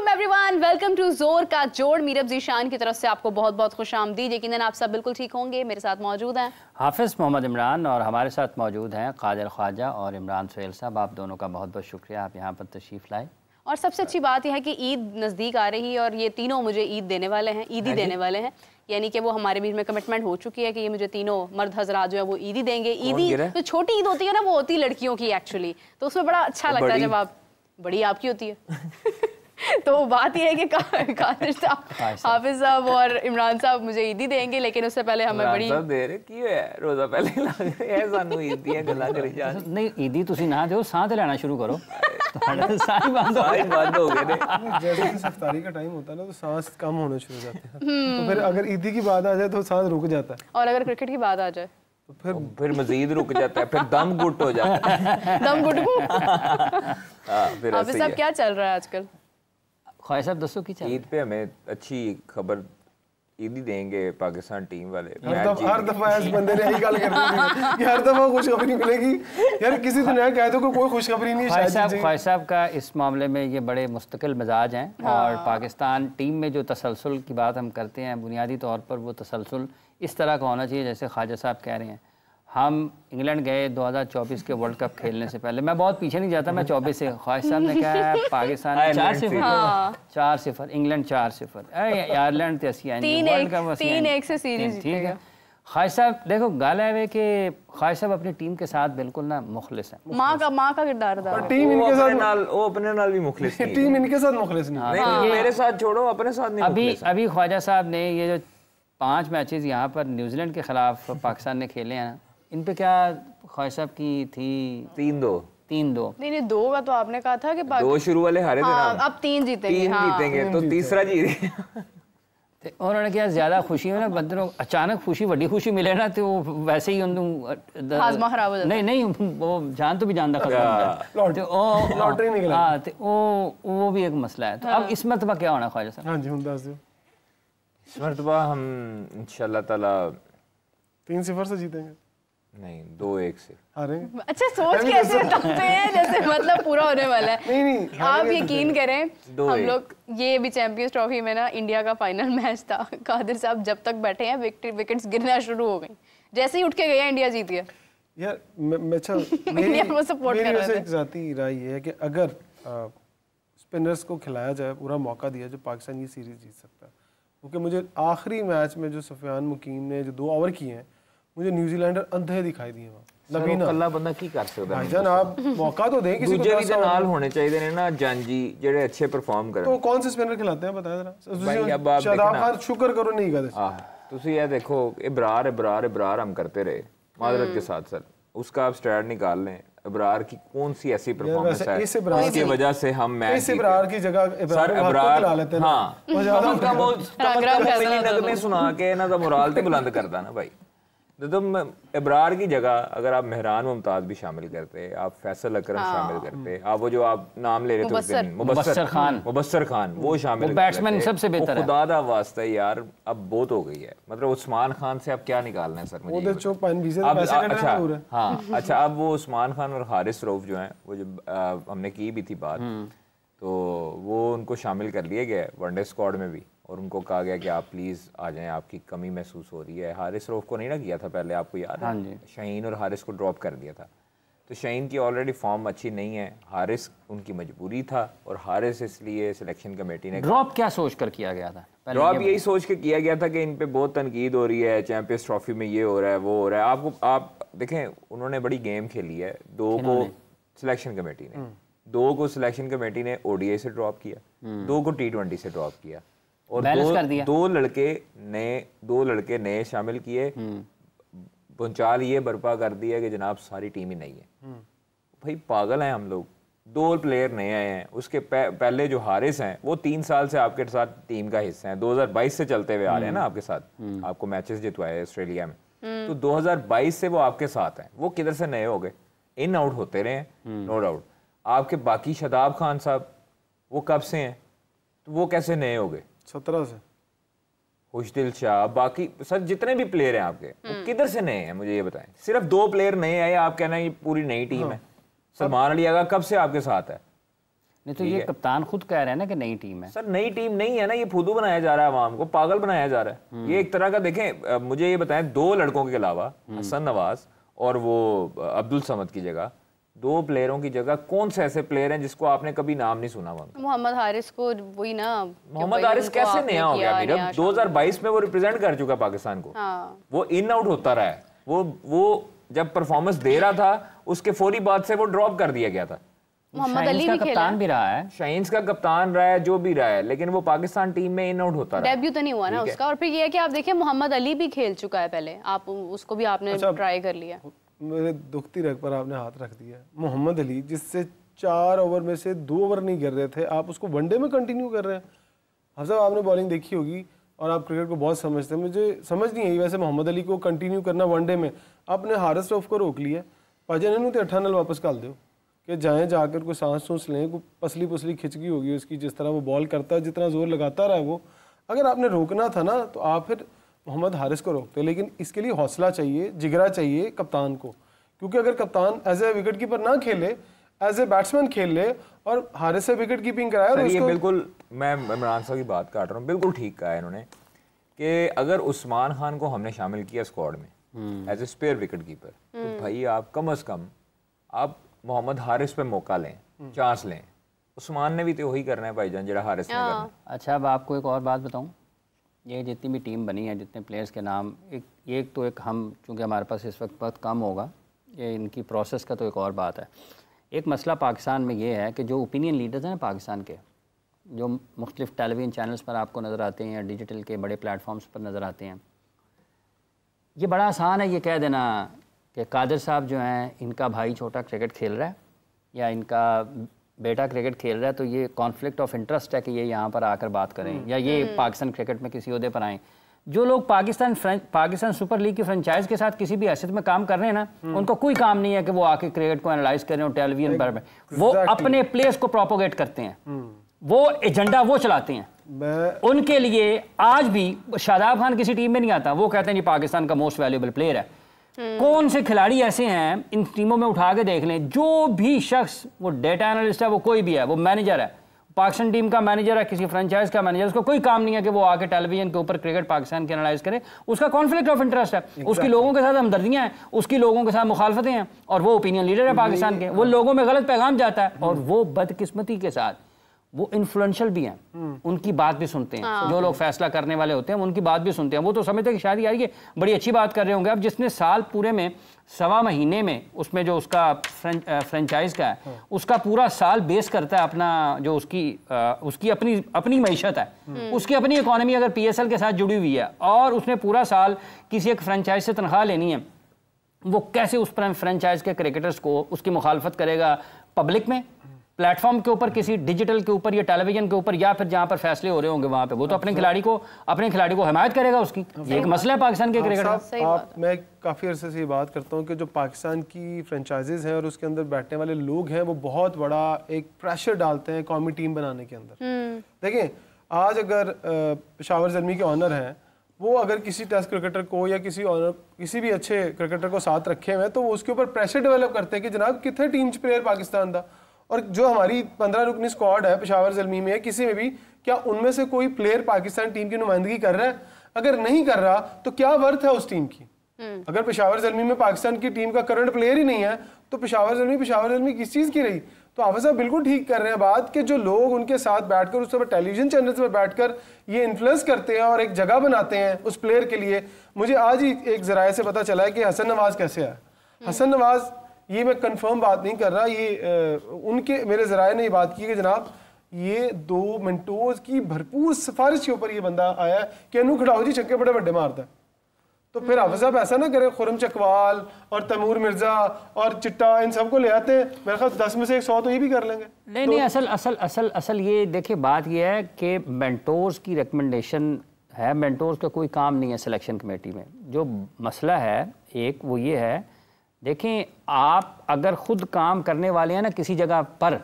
Welcome everyone, welcome to जोर का जोड़। मीरब जीशान की तरफ से आपको बहुत बहुत खुशामदीद। यकीनन आप सब बिल्कुल ठीक होंगे। मेरे साथ मौजूद हैं हाफिज़ मोहम्मद इमरान और हमारे साथ मौजूद हैं कादिर ख्वाजा और इमरान सुहेल साहब। आप दोनों का बहुत बहुत शुक्रिया, आप यहाँ पर तशरीफ़ लाए। और सबसे अच्छी बात यह है कि ईद नज़दीक आ रही है और ये तीनों मुझे ईद देने वाले हैं, ईदी देने वाले हैं। यानी कि वो हमारे बीच में कमिटमेंट हो चुकी है कि ये मुझे तीनों मर्द हजरात जो है वो ईदी देंगे। ईदी जो छोटी ईद होती है ना, वो होती है लड़कियों की एक्चुअली, तो उसमें बड़ा अच्छा लगता है जब आप बड़ी आपकी होती है। तो बात यह है कि कादिर साहब, हाफिज साहब और इमरान साहब मुझे ईदी देंगे, लेकिन उससे पहले हमें बड़ी दे रहे क्यों है रोजा पहले लग रहा है सानू ईदी है गला करी जा नहीं ईदी तुसी ना दो सांत लेना शुरू करो। सारी बंद हो गए ने। जैसे कि इफ्तारी का टाइम होता है ना, तो सांस कम होने शुरू हो जाते हैं। तो फिर अगर ईदी की बात आ जाए तो सांस रुक जाता है, और अगर क्रिकेट की बात आ जाए तो फिर मजीद रुक जाता है, फिर दम घुट हो जाता है। दम घुट को। फिर हाफिज साहब क्या चल रहा है आजकल? ख्वाजा साहब दसो की ईद पे हमें अच्छी खबर ईद ही देंगे पाकिस्तान टीम वाले। हर दफा ऐसे बंदे ने यही गल करनी कि हर दफा खुशखबरी मिलेगी। यार किसी दिन कह दो कि कोई खुशखबरी नहीं है। ख्वाजा साहब का इस मामले में ये बड़े मुस्तकिल मिजाज हैं। और पाकिस्तान टीम में जो तसलसल की बात हम करते हैं, बुनियादी तौर पर वो तसलसल इस तरह का होना चाहिए जैसे ख्वाजा साहब कह रहे हैं। हम इंग्लैंड गए 2024 के वर्ल्ड कप खेलने से पहले, मैं बहुत पीछे नहीं जाता, मैं 24 से ख्वाजा साहब ने कहा है पाकिस्तान 4-0 इंग्लैंड 4-0 आयरलैंड 3-1 से सीरीज ठीक है। ख्वाजा साहब देखो गल है कि ख्वाजा साहब अपनी टीम के साथ बिल्कुल ना मुखलिस है। माँ का किरदार अदा है। टीम इनके साथ वो अपने नाल भी मुखलिस नहीं। टीम इनके साथ मुखलिस नहीं। मेरे साथ छोड़ो, अपने साथ नहीं। अभी ख्वाजा साहब ने ये जो 5 मैचेस यहाँ पर न्यूजीलैंड के खिलाफ पाकिस्तान ने खेले हैं, इन पे क्या ख्वाजा साहब की थी? 3-2 नहीं 2 का तो आपने कहा था कि 2 शुरू वाले हारे थे ना, अब 3 जीतेंगे। 3 जीतेंगे तो तीसरा जीत। उन्होंने क्या ज्यादा खुशी है ना बंदे को अचानक खुशी बड़ी खुशी मिले ना, तो वैसे ही हाजमा खराब हो जाता है। नहीं वो जान तो भी जान खत्म हो जाता है, लॉटरी निकला। हाँ तो वो भी एक मसला है। तो अब इस मरतबा क्या होना ख्वाजा साहब? हाँ जी हम दस दो इस मरतबा हम इंशाल्लाह ताला 3-0 से जीतेंगे। नहीं 2-1 से हारेंगे। अच्छा सोच कैसे बताते हैं जैसे मतलब पूरा होने वाला है। नहीं आप यकीन करें, हम लोग ये भी चैंपियंस ट्रॉफी में ना, इंडिया का फाइनल मैच था, कादिर साहब जब तक बैठे हैं विकेट्स गिरना शुरू हो गई, जैसे ही उठ के गए इंडिया जीत गया। यार मैं इंडिया को सपोर्ट कर रहे थे। एक जाती राय ये है कि अगर स्पिनर्स को खिलाया जाए, पूरा मौका दिया, जो पाकिस्तान ये सीरीज जीत सकता है। क्योंकि मुझे आखिरी मैच में जो सुफियान मुकीम ने जो 2 ओवर किए हैं, मुझे न्यूजीलैंडर अंधे दिखाई दिए वहां। नबीना कल्ला बंदा की कर सकता है भाईजान, आप मौका तो दें किसी को। दूसरे भी नाल होने चाहिए ने ना जानजी जेड़े अच्छे परफॉर्म करें। तो कौन से स्पिनर खिलाते हैं बताया भाई, अब जरा। आप शादाब खान शुक्र करो नहीं कहते। तुसी ये देखो इब्रार हम करते रहे माजरत के साथ सर, उसका आप स्टैट निकाल लें। इब्रार की कौन सी ऐसी परफॉर्मेंस है जिसकी वजह से हम मैच इब्रार की जगह इब्रार ला लेते हैं। हाँ वो ज्यादा नगमे सुना के ना तो मोराल ते बुलंद करता ना भाई। तो इब्रार की जगह अगर आप मेहरान मुमताज भी शामिल करते, आप फैसल अकरम शामिल करते, आप वो जो आप नाम ले रहे थे उस दिन मुबस्सर खान वो शामिल, बैट्समैन सबसे बेहतर है। खुदा दा वास्ता यार अब बहुत हो गई है। मतलब उस्मान खान से अब क्या निकालना है सर मुझे? अच्छा अब वो उस्मान खान और हारिस रऊफ जो हैं, वो जो हमने की भी थी बात, तो वो उनको शामिल कर लिया गया वनडे स्क्वाड में भी, और उनको कहा गया कि आप प्लीज़ आ जाएं, आपकी कमी महसूस हो रही है। हारिस रऊफ को नहीं ना किया था पहले, आपको याद है? शाहीन और हारिस को ड्रॉप कर दिया था। तो शाहीन की ऑलरेडी फॉर्म अच्छी नहीं है, हारिस उनकी मजबूरी था, और हारिस इसलिए सिलेक्शन कमेटी ने ड्रॉप क्या सोच कर किया गया था? ड्रॉप यही सोच के किया गया था कि इन पे बहुत तनकीद हो रही है, चैंपियंस ट्रॉफी में ये हो रहा है वो हो रहा है। आप देखें उन्होंने बड़ी गेम खेली है। 2 को सिलेक्शन कमेटी ने 2 को सिलेक्शन कमेटी ने ODI से ड्रॉप किया, 2 को T20 से ड्रॉप किया, और दो लड़के नए शामिल किए। भूचाल ये बर्पा कर दिया कि जनाब सारी टीम ही नहीं है। भाई पागल हैं हम लोग। 2 प्लेयर नए आए हैं, उसके पहले जो हारिस हैं वो 3 साल से आपके साथ टीम का हिस्सा हैं, 2022 से चलते हुए आ रहे हैं ना आपके साथ, आपको मैचेस जितवाए ऑस्ट्रेलिया में, तो 2022 से वो आपके साथ हैं। वो किधर से नए हो गए? इन आउट होते रहे हैं, नो डाउट। आपके बाकी शादाब खान साहब वो कब से हैं, तो वो कैसे नए हो गए? 17 से। खुशदिल शाह, बाकी सर जितने भी प्लेयर हैं आपके, वो किधर से नए हैं मुझे ये बताएं। सिर्फ 2 प्लेयर नए आए, आप कहना ये पूरी नई टीम है। सलमान अली आगा कब से आपके साथ है? नहीं तो ये कप्तान खुद कह रहे हैं ना कि नई टीम है। सर नई टीम नहीं है ना, ये फुदू बनाया जा रहा है, आवाम को पागल बनाया जा रहा है। ये एक तरह का देखें, मुझे ये बताएं, 2 लड़कों के अलावा हसन नवाज और वो अब्दुल समद की जगह, 2 प्लेयरों की जगह कौन से ऐसे प्लेयर हैं जिसको आपने कभी नाम नहीं सुना हुआ? मोहम्मद हारिस को वही ना, मोहम्मद हारिस कैसे नया हो गया? फिर 2022 में वो रिप्रेजेंट कर चुका पाकिस्तान को। वो इन आउट होता रहा है, वो जब परफॉर्मेंस दे रहा था उसके फौरी बाद से वो ड्रॉप कर दिया गया था। मोहम्मद अली भी कप्तान भी रहा है, शाहीन का कप्तान रहा है, जो भी रहा है, लेकिन वो पाकिस्तान टीम में इन आउट होता रहा। डेब्यू तो नहीं हुआ ना उसका। और फिर ये है कि आप देखिए मोहम्मद अली भी खेल चुका है पहले, आप उसको भी आपने ट्राई कर लिया। मेरे दुखती रग पर आपने हाथ रख दिया। मोहम्मद अली जिससे 4 ओवर में से 2 ओवर नहीं कर रहे थे, आप उसको वनडे में कंटिन्यू कर रहे हैं। हसन, आपने बॉलिंग देखी होगी और आप क्रिकेट को बहुत समझते हैं, मुझे समझ नहीं आई वैसे मोहम्मद अली को कंटिन्यू करना वनडे में। आपने हारिस रऊफ को रोक लिया, पाजन तो 18 वापस डाल दो कि जाएं, जाकर कोई सांस सूस लें, कोई पसली पुसली खिंचगी होगी उसकी, जिस तरह वो बॉल करता है, जितना जोर लगाता रहा वो। अगर आपने रोकना था ना तो आप फिर मोहम्मद हारिस को रोकते, लेकिन इसके लिए हौसला चाहिए, जिगरा चाहिए कप्तान को। क्योंकि अगर कप्तान एज ए विकेट कीपर ना खेले, एज ए बैट्समैन खेल ले और हारिस से विकेट कीपिंग कराए। और ये बिल्कुल, मैं इमरान साहब की बात काट रहा हूँ, बिल्कुल ठीक कहा है इन्होंने कि अगर उस्मान खान को हमने शामिल किया स्क्वाड में as a spare wicket keeper, तो भाई आप कम अज कम आप मोहम्मद हारिस पे मौका लें, चांस लें। उस्मान ने भी तो वही करना है भाईजान, जरा हारिस ने करना। अच्छा, अब आपको एक और बात बताऊं, ये जितनी भी टीम बनी है, जितने प्लेयर्स के नाम, एक हम चूँकि हमारे पास इस वक्त बहुत कम होगा, ये इनकी प्रोसेस का तो एक और बात है। एक मसला पाकिस्तान में ये है कि जो ओपिनियन लीडर्स हैं पाकिस्तान के, जो मुख्तलिफ टेलीविज़न चैनल्स पर आपको नज़र आते हैं या डिजिटल के बड़े प्लेटफॉर्म्स पर नज़र आते हैं, ये बड़ा आसान है ये कह देना कि कादर साहब जो हैं, इनका भाई छोटा क्रिकेट खेल रहा है या इनका बेटा क्रिकेट खेल रहा है, तो ये कॉन्फ्लिक्ट ऑफ इंटरेस्ट है कि ये यहाँ पर आकर बात करें या ये पाकिस्तान क्रिकेट में किसी ओहदे पर आएँ। जो लोग पाकिस्तान सुपर लीग की फ्रेंचाइज के साथ किसी भी हैसियत में काम कर रहे हैं ना, उनको कोई काम नहीं है कि वो आके क्रिकेट को एनालाइज करें और टेलीविजन पर वो अपने प्लेयर्स को प्रोपोगेट करते हैं, वो एजेंडा वो चलाते हैं। उनके लिए आज भी शादाब खान किसी टीम में नहीं आता, वो कहते हैं जी पाकिस्तान का मोस्ट वैल्यूएबल प्लेयर है। कौन से खिलाड़ी ऐसे हैं इन टीमों में, उठा के देख लें, जो भी शख्स, वो डेटा एनालिस्ट है, वो कोई भी है, वो मैनेजर है, पाकिस्तान टीम का मैनेजर है, किसी फ्रेंचाइज का मैनेजर, उसको कोई काम नहीं है कि वो आके टेलीविजन के ऊपर क्रिकेट पाकिस्तान की एनालाइज करे। उसका कॉन्फ्लिक्ट ऑफ इंटरेस्ट है, उसकी लोगों के साथ हमदर्दियां हैं, उसकी लोगों के साथ मुखालफतें हैं, और वो ओपिनियन लीडर है पाकिस्तान के, वो लोगों में गलत पैगाम जाता है, और वो बदकिस्मती के साथ वो इन्फ्लुएंशियल भी हैं, उनकी बात भी सुनते हैं। जो लोग फैसला करने वाले होते हैं उनकी बात भी सुनते हैं। वो तो समझते हैं कि शायद यार ये बड़ी अच्छी बात कर रहे होंगे। अब जिसने साल पूरे में 1.25 महीने में उसमें जो उसका फ्रेंचाइज का है, उसका पूरा साल बेस करता है अपना, जो उसकी अपनी मईशत है, उसकी अपनी इकॉनमी अगर PSL के साथ जुड़ी हुई है, और उसने पूरा साल किसी एक फ्रेंचाइज से तनख्वाह लेनी है, वो कैसे उस फ्रेंचाइज के क्रिकेटर्स को उसकी मुखालफत करेगा पब्लिक में, प्लेटफॉर्म के ऊपर, किसी डिजिटल के ऊपर या टेलीविजन के ऊपर, या फिर जहां पर फैसले हो रहे होंगे वहां पे, वो तो अपने खिलाड़ी को हिमायत करेगा उसकी। ये एक मसला है पाकिस्तान के क्रिकेट का। मैं काफ़ी अरसे से ये बात करता हूँ कि जो पाकिस्तान की फ्रेंचाइजेज हैं और उसके अंदर बैठने वाले लोग हैं, वो बहुत बड़ा एक प्रेशर डालते हैं कौमी टीम बनाने के अंदर। देखें, आज अगर पेशावर ज़ल्मी के ऑनर हैं, वो अगर किसी टेस्ट क्रिकेटर को या किसी भी अच्छे क्रिकेटर को साथ रखे हुए हैं, तो वो उसके ऊपर प्रेशर डेवलप करते हैं कि जनाब कितने टीम प्लेयर पाकिस्तान था, और जो हमारी 15 रुकनी स्क्वाड है पेशावर ज़ल्मी में, किसी में भी, क्या उनमें से कोई प्लेयर पाकिस्तान टीम की नुमाइंदगी कर रहा है? अगर नहीं कर रहा तो क्या वर्थ है उस टीम की? अगर पेशावर ज़ल्मी में पाकिस्तान की टीम का करंट प्लेयर ही नहीं है, तो पेशावर ज़ल्मी किस चीज़ की रही? तो हाफिज़ साहब बिल्कुल ठीक कर रहे हैं बात कि जो लोग उनके साथ बैठकर उस पर टेलीविजन चैनल्स पर बैठकर ये इन्फ्लुएंस करते हैं और एक जगह बनाते हैं उस प्लेयर के लिए। मुझे आज ही एक ज़राए से पता चला है कि हसन नवाज कैसे है। हसन नवाज, ये मैं कंफर्म बात नहीं कर रहा, ये उनके मेरे ज़राए ने ये बात की कि जनाब ये 2 मिनटों की भरपूर सिफारिश के ऊपर ये बंदा आया है कि अनु खड़ाऊ जी छक्के बड़े बड़े मारता है। तो फिर हाफिज़ साहब ऐसा ना करें, खुरम चकवाल और तैमूर मिर्जा और चिट्टा, इन सबको ले आते हैं, मेरे ख्याल 10 में से 100 तो ये भी कर लेंगे। नहीं, असल ये देखिए, बात ये है कि मेंटोर्स की रिकमेंडेशन है, मेंटोर्स का कोई काम नहीं है सिलेक्शन कमेटी में। जो मसला है एक, वो ये है, देखें, आप अगर खुद काम करने वाले हैं ना किसी जगह पर,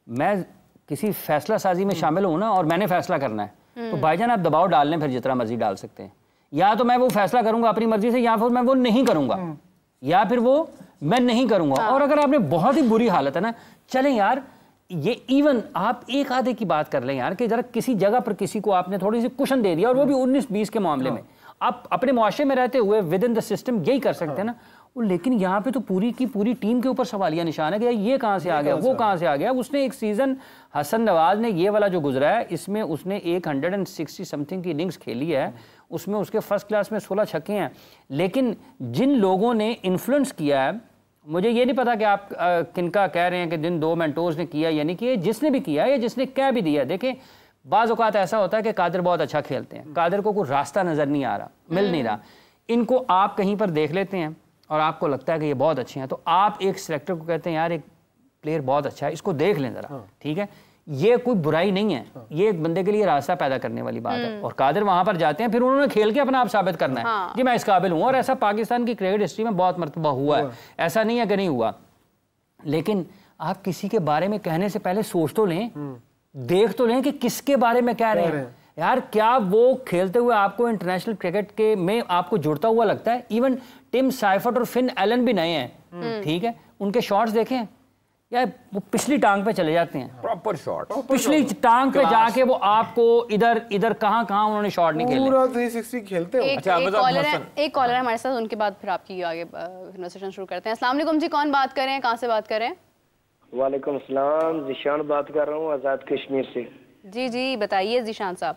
मैं किसी फैसला साजी में शामिल हूँ ना और मैंने फैसला करना है, तो भाईजान आप दबाव डाल लें, फिर जितना मर्जी डाल सकते हैं। या तो मैं वो फैसला करूंगा अपनी मर्जी से, या फिर मैं वो नहीं करूंगा, या फिर वो मैं नहीं करूंगा। और अगर आपने बहुत ही बुरी हालत है ना, चलें यार, ये इवन आप एक आधे की बात कर लें यार कि जरा किसी जगह पर किसी को आपने थोड़ी सी कुशन दे दिया और वो भी 19-20 के मामले में, आप अपने मुआशरे में रहते हुए विद इन द सिस्टम यही कर सकते हैं ना। लेकिन यहाँ पे तो पूरी की पूरी टीम के ऊपर सवालिया निशान है कि ये कहाँ से आ गया, वो कहाँ से आ गया। उसने एक सीज़न हसन नवाज ने ये वाला जो गुजरा है इसमें उसने 160 समथिंग की इनिंग्स खेली है, उसमें उसके फर्स्ट क्लास में 16 छक्के हैं। लेकिन जिन लोगों ने इन्फ्लुएंस किया है, मुझे ये नहीं पता कि आप किनका कह रहे हैं कि जिन 2 मेंटोर्स ने किया, यानी कि जिसने भी किया या जिसने कह भी दिया। देखें बाज़ औक़ात ऐसा होता है कि कादिर बहुत अच्छा खेलते हैं, कादिर को कोई रास्ता नज़र नहीं आ रहा, मिल नहीं रहा, इनको आप कहीं पर देख लेते हैं और आपको लगता है कि ये बहुत अच्छे हैं, तो आप एक सिलेक्टर को कहते हैं यार एक प्लेयर बहुत अच्छा है, इसको देख लें ज़रा, ठीक है। ये कोई बुराई नहीं है, ये एक बंदे के लिए रास्ता पैदा करने वाली बात है। और कादिर वहां पर जाते हैं, फिर उन्होंने खेल के अपना आप साबित करना है कि मैं इस काबिल हूँ। और ऐसा पाकिस्तान की क्रिकेट हिस्ट्री में बहुत मरतबा हुआ है, ऐसा नहीं है कि नहीं हुआ। लेकिन आप किसी के बारे में कहने से पहले सोच तो लें, देख तो लें कि किसके बारे में कह रहे हैं यार। क्या वो खेलते हुए आपको इंटरनेशनल क्रिकेट के में आपको जुड़ता हुआ लगता है? इवन टिम साइफर्ट और फिन एलन भी नए हैं, ठीक है, उनके शॉट्स देखें यार, वो पिछली टांग पे चले जाते हैं, प्रॉपर शॉट, पिछली टांग पे जाके वो आपको इधर इधर कहाँ उन्होंने शॉट नहीं खेले, पूरा 360 खेलते हैं। अच्छा, एक कॉलर है हमारे साथ, उनके बाद फिर आपकी आगे कन्वर्सेशन शुरू करते हैं। अस्सलाम वालेकुम जी, कौन बात कर रहे हैं, कहाँ से बात कर रहे हैं? वालेकुम सलाम, जिशान बात कर रहा हूँ आज़ाद कश्मीर से। जी जी बताइए जिशान साहब।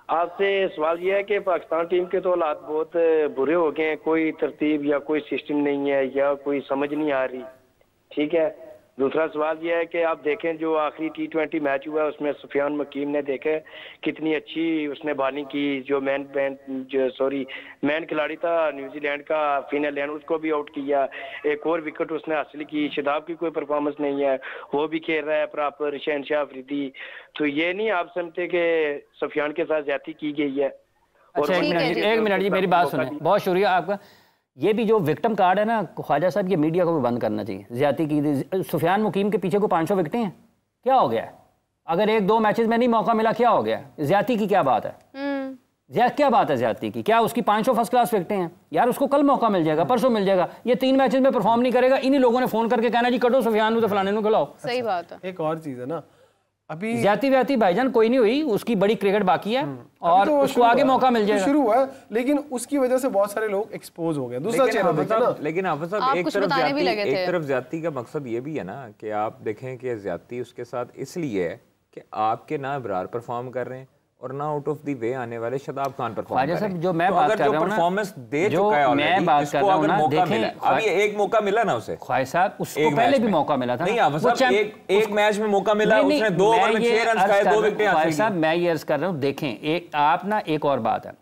आपसे सवाल यह है कि पाकिस्तान टीम के तो हालात बहुत बुरे हो गए हैं, कोई तरतीब या कोई सिस्टम नहीं है या कोई समझ नहीं आ रही, ठीक है। दूसरा सवाल यह है कि आप देखें जो आखिरी T20 मैच हुआ है उसमें सुफियान मकीम ने देखे कितनी अच्छी उसने बॉलिंग की, जो मैन खिलाड़ी था न्यूजीलैंड का फिन एलन, उसको भी आउट किया, एक और विकेट उसने हासिल की। शदाब की कोई परफॉर्मेंस नहीं है, वो भी खेल रहा है प्रॉपर, शहनशाह अफरीदी। तो ये नहीं आप समझते कि सुफियान के साथ ज्यादती की गई है? अच्छा, एक मिनट जी मेरी बात सुने, बहुत शुक्रिया आपका। ये भी जो विक्टिम कार्ड है ना ख्वाजा साहब, ये मीडिया को भी बंद करना चाहिए। ज्यादती की सुफियान मुकीम के पीछे को 500 विकेटें हैं, क्या हो गया है? अगर 1-2 मैचेस में नहीं मौका मिला क्या हो गया? ज्यादती की क्या बात है? क्या बात है ज्यादती की? क्या उसकी 500 फर्स्ट क्लास विकेटें हैं यार, उसको कल मौका मिल जाएगा, परसों मिल जाएगा। ये 3 मैचेस में परफॉर्म नहीं करेगा, इन्हीं लोगों ने फोन करके कहना जी कटो सुफियान तो फलाने को खिलाओ। सही बात है। एक और चीज है ना, अभी ज्यादती भाईजान कोई नहीं हुई, उसकी बड़ी क्रिकेट बाकी है और तो उसको आगे मौका मिल जाएगा। शुरू हुआ है, लेकिन उसकी वजह से बहुत सारे लोग एक्सपोज हो गए। दूसरा चेहरा देखिए ना, लेकिन हाफिज साहब एक तरफ ज्यादती का मकसद ये भी है ना कि आप देखें कि ज्यादती उसके साथ इसलिए है कि आपके ना अबरार परफॉर्म कर रहे हैं और ना आउट ऑफ द वे आने वाले शदाब खान परफॉर्म कर रहे हैं। जो मैं बात कर रहा हूं ना, परफॉर्मेंस दे चुका है ऑलरेडी, मैं बात कर रहा हूं ना, देखें अभी एक मौका मिला ना उसे, ख्वाजा साहब उसको पहले भी मौका मिला था। नहीं हाफिज साहब, एक मैच में मौका मिला, उसने 2 ओवर में 6 रन खाए, 2 विकेटें हासिल की। साहब मैं ये अर्ज कर रहा हूं, देखें एक आप ना, एक और बात है,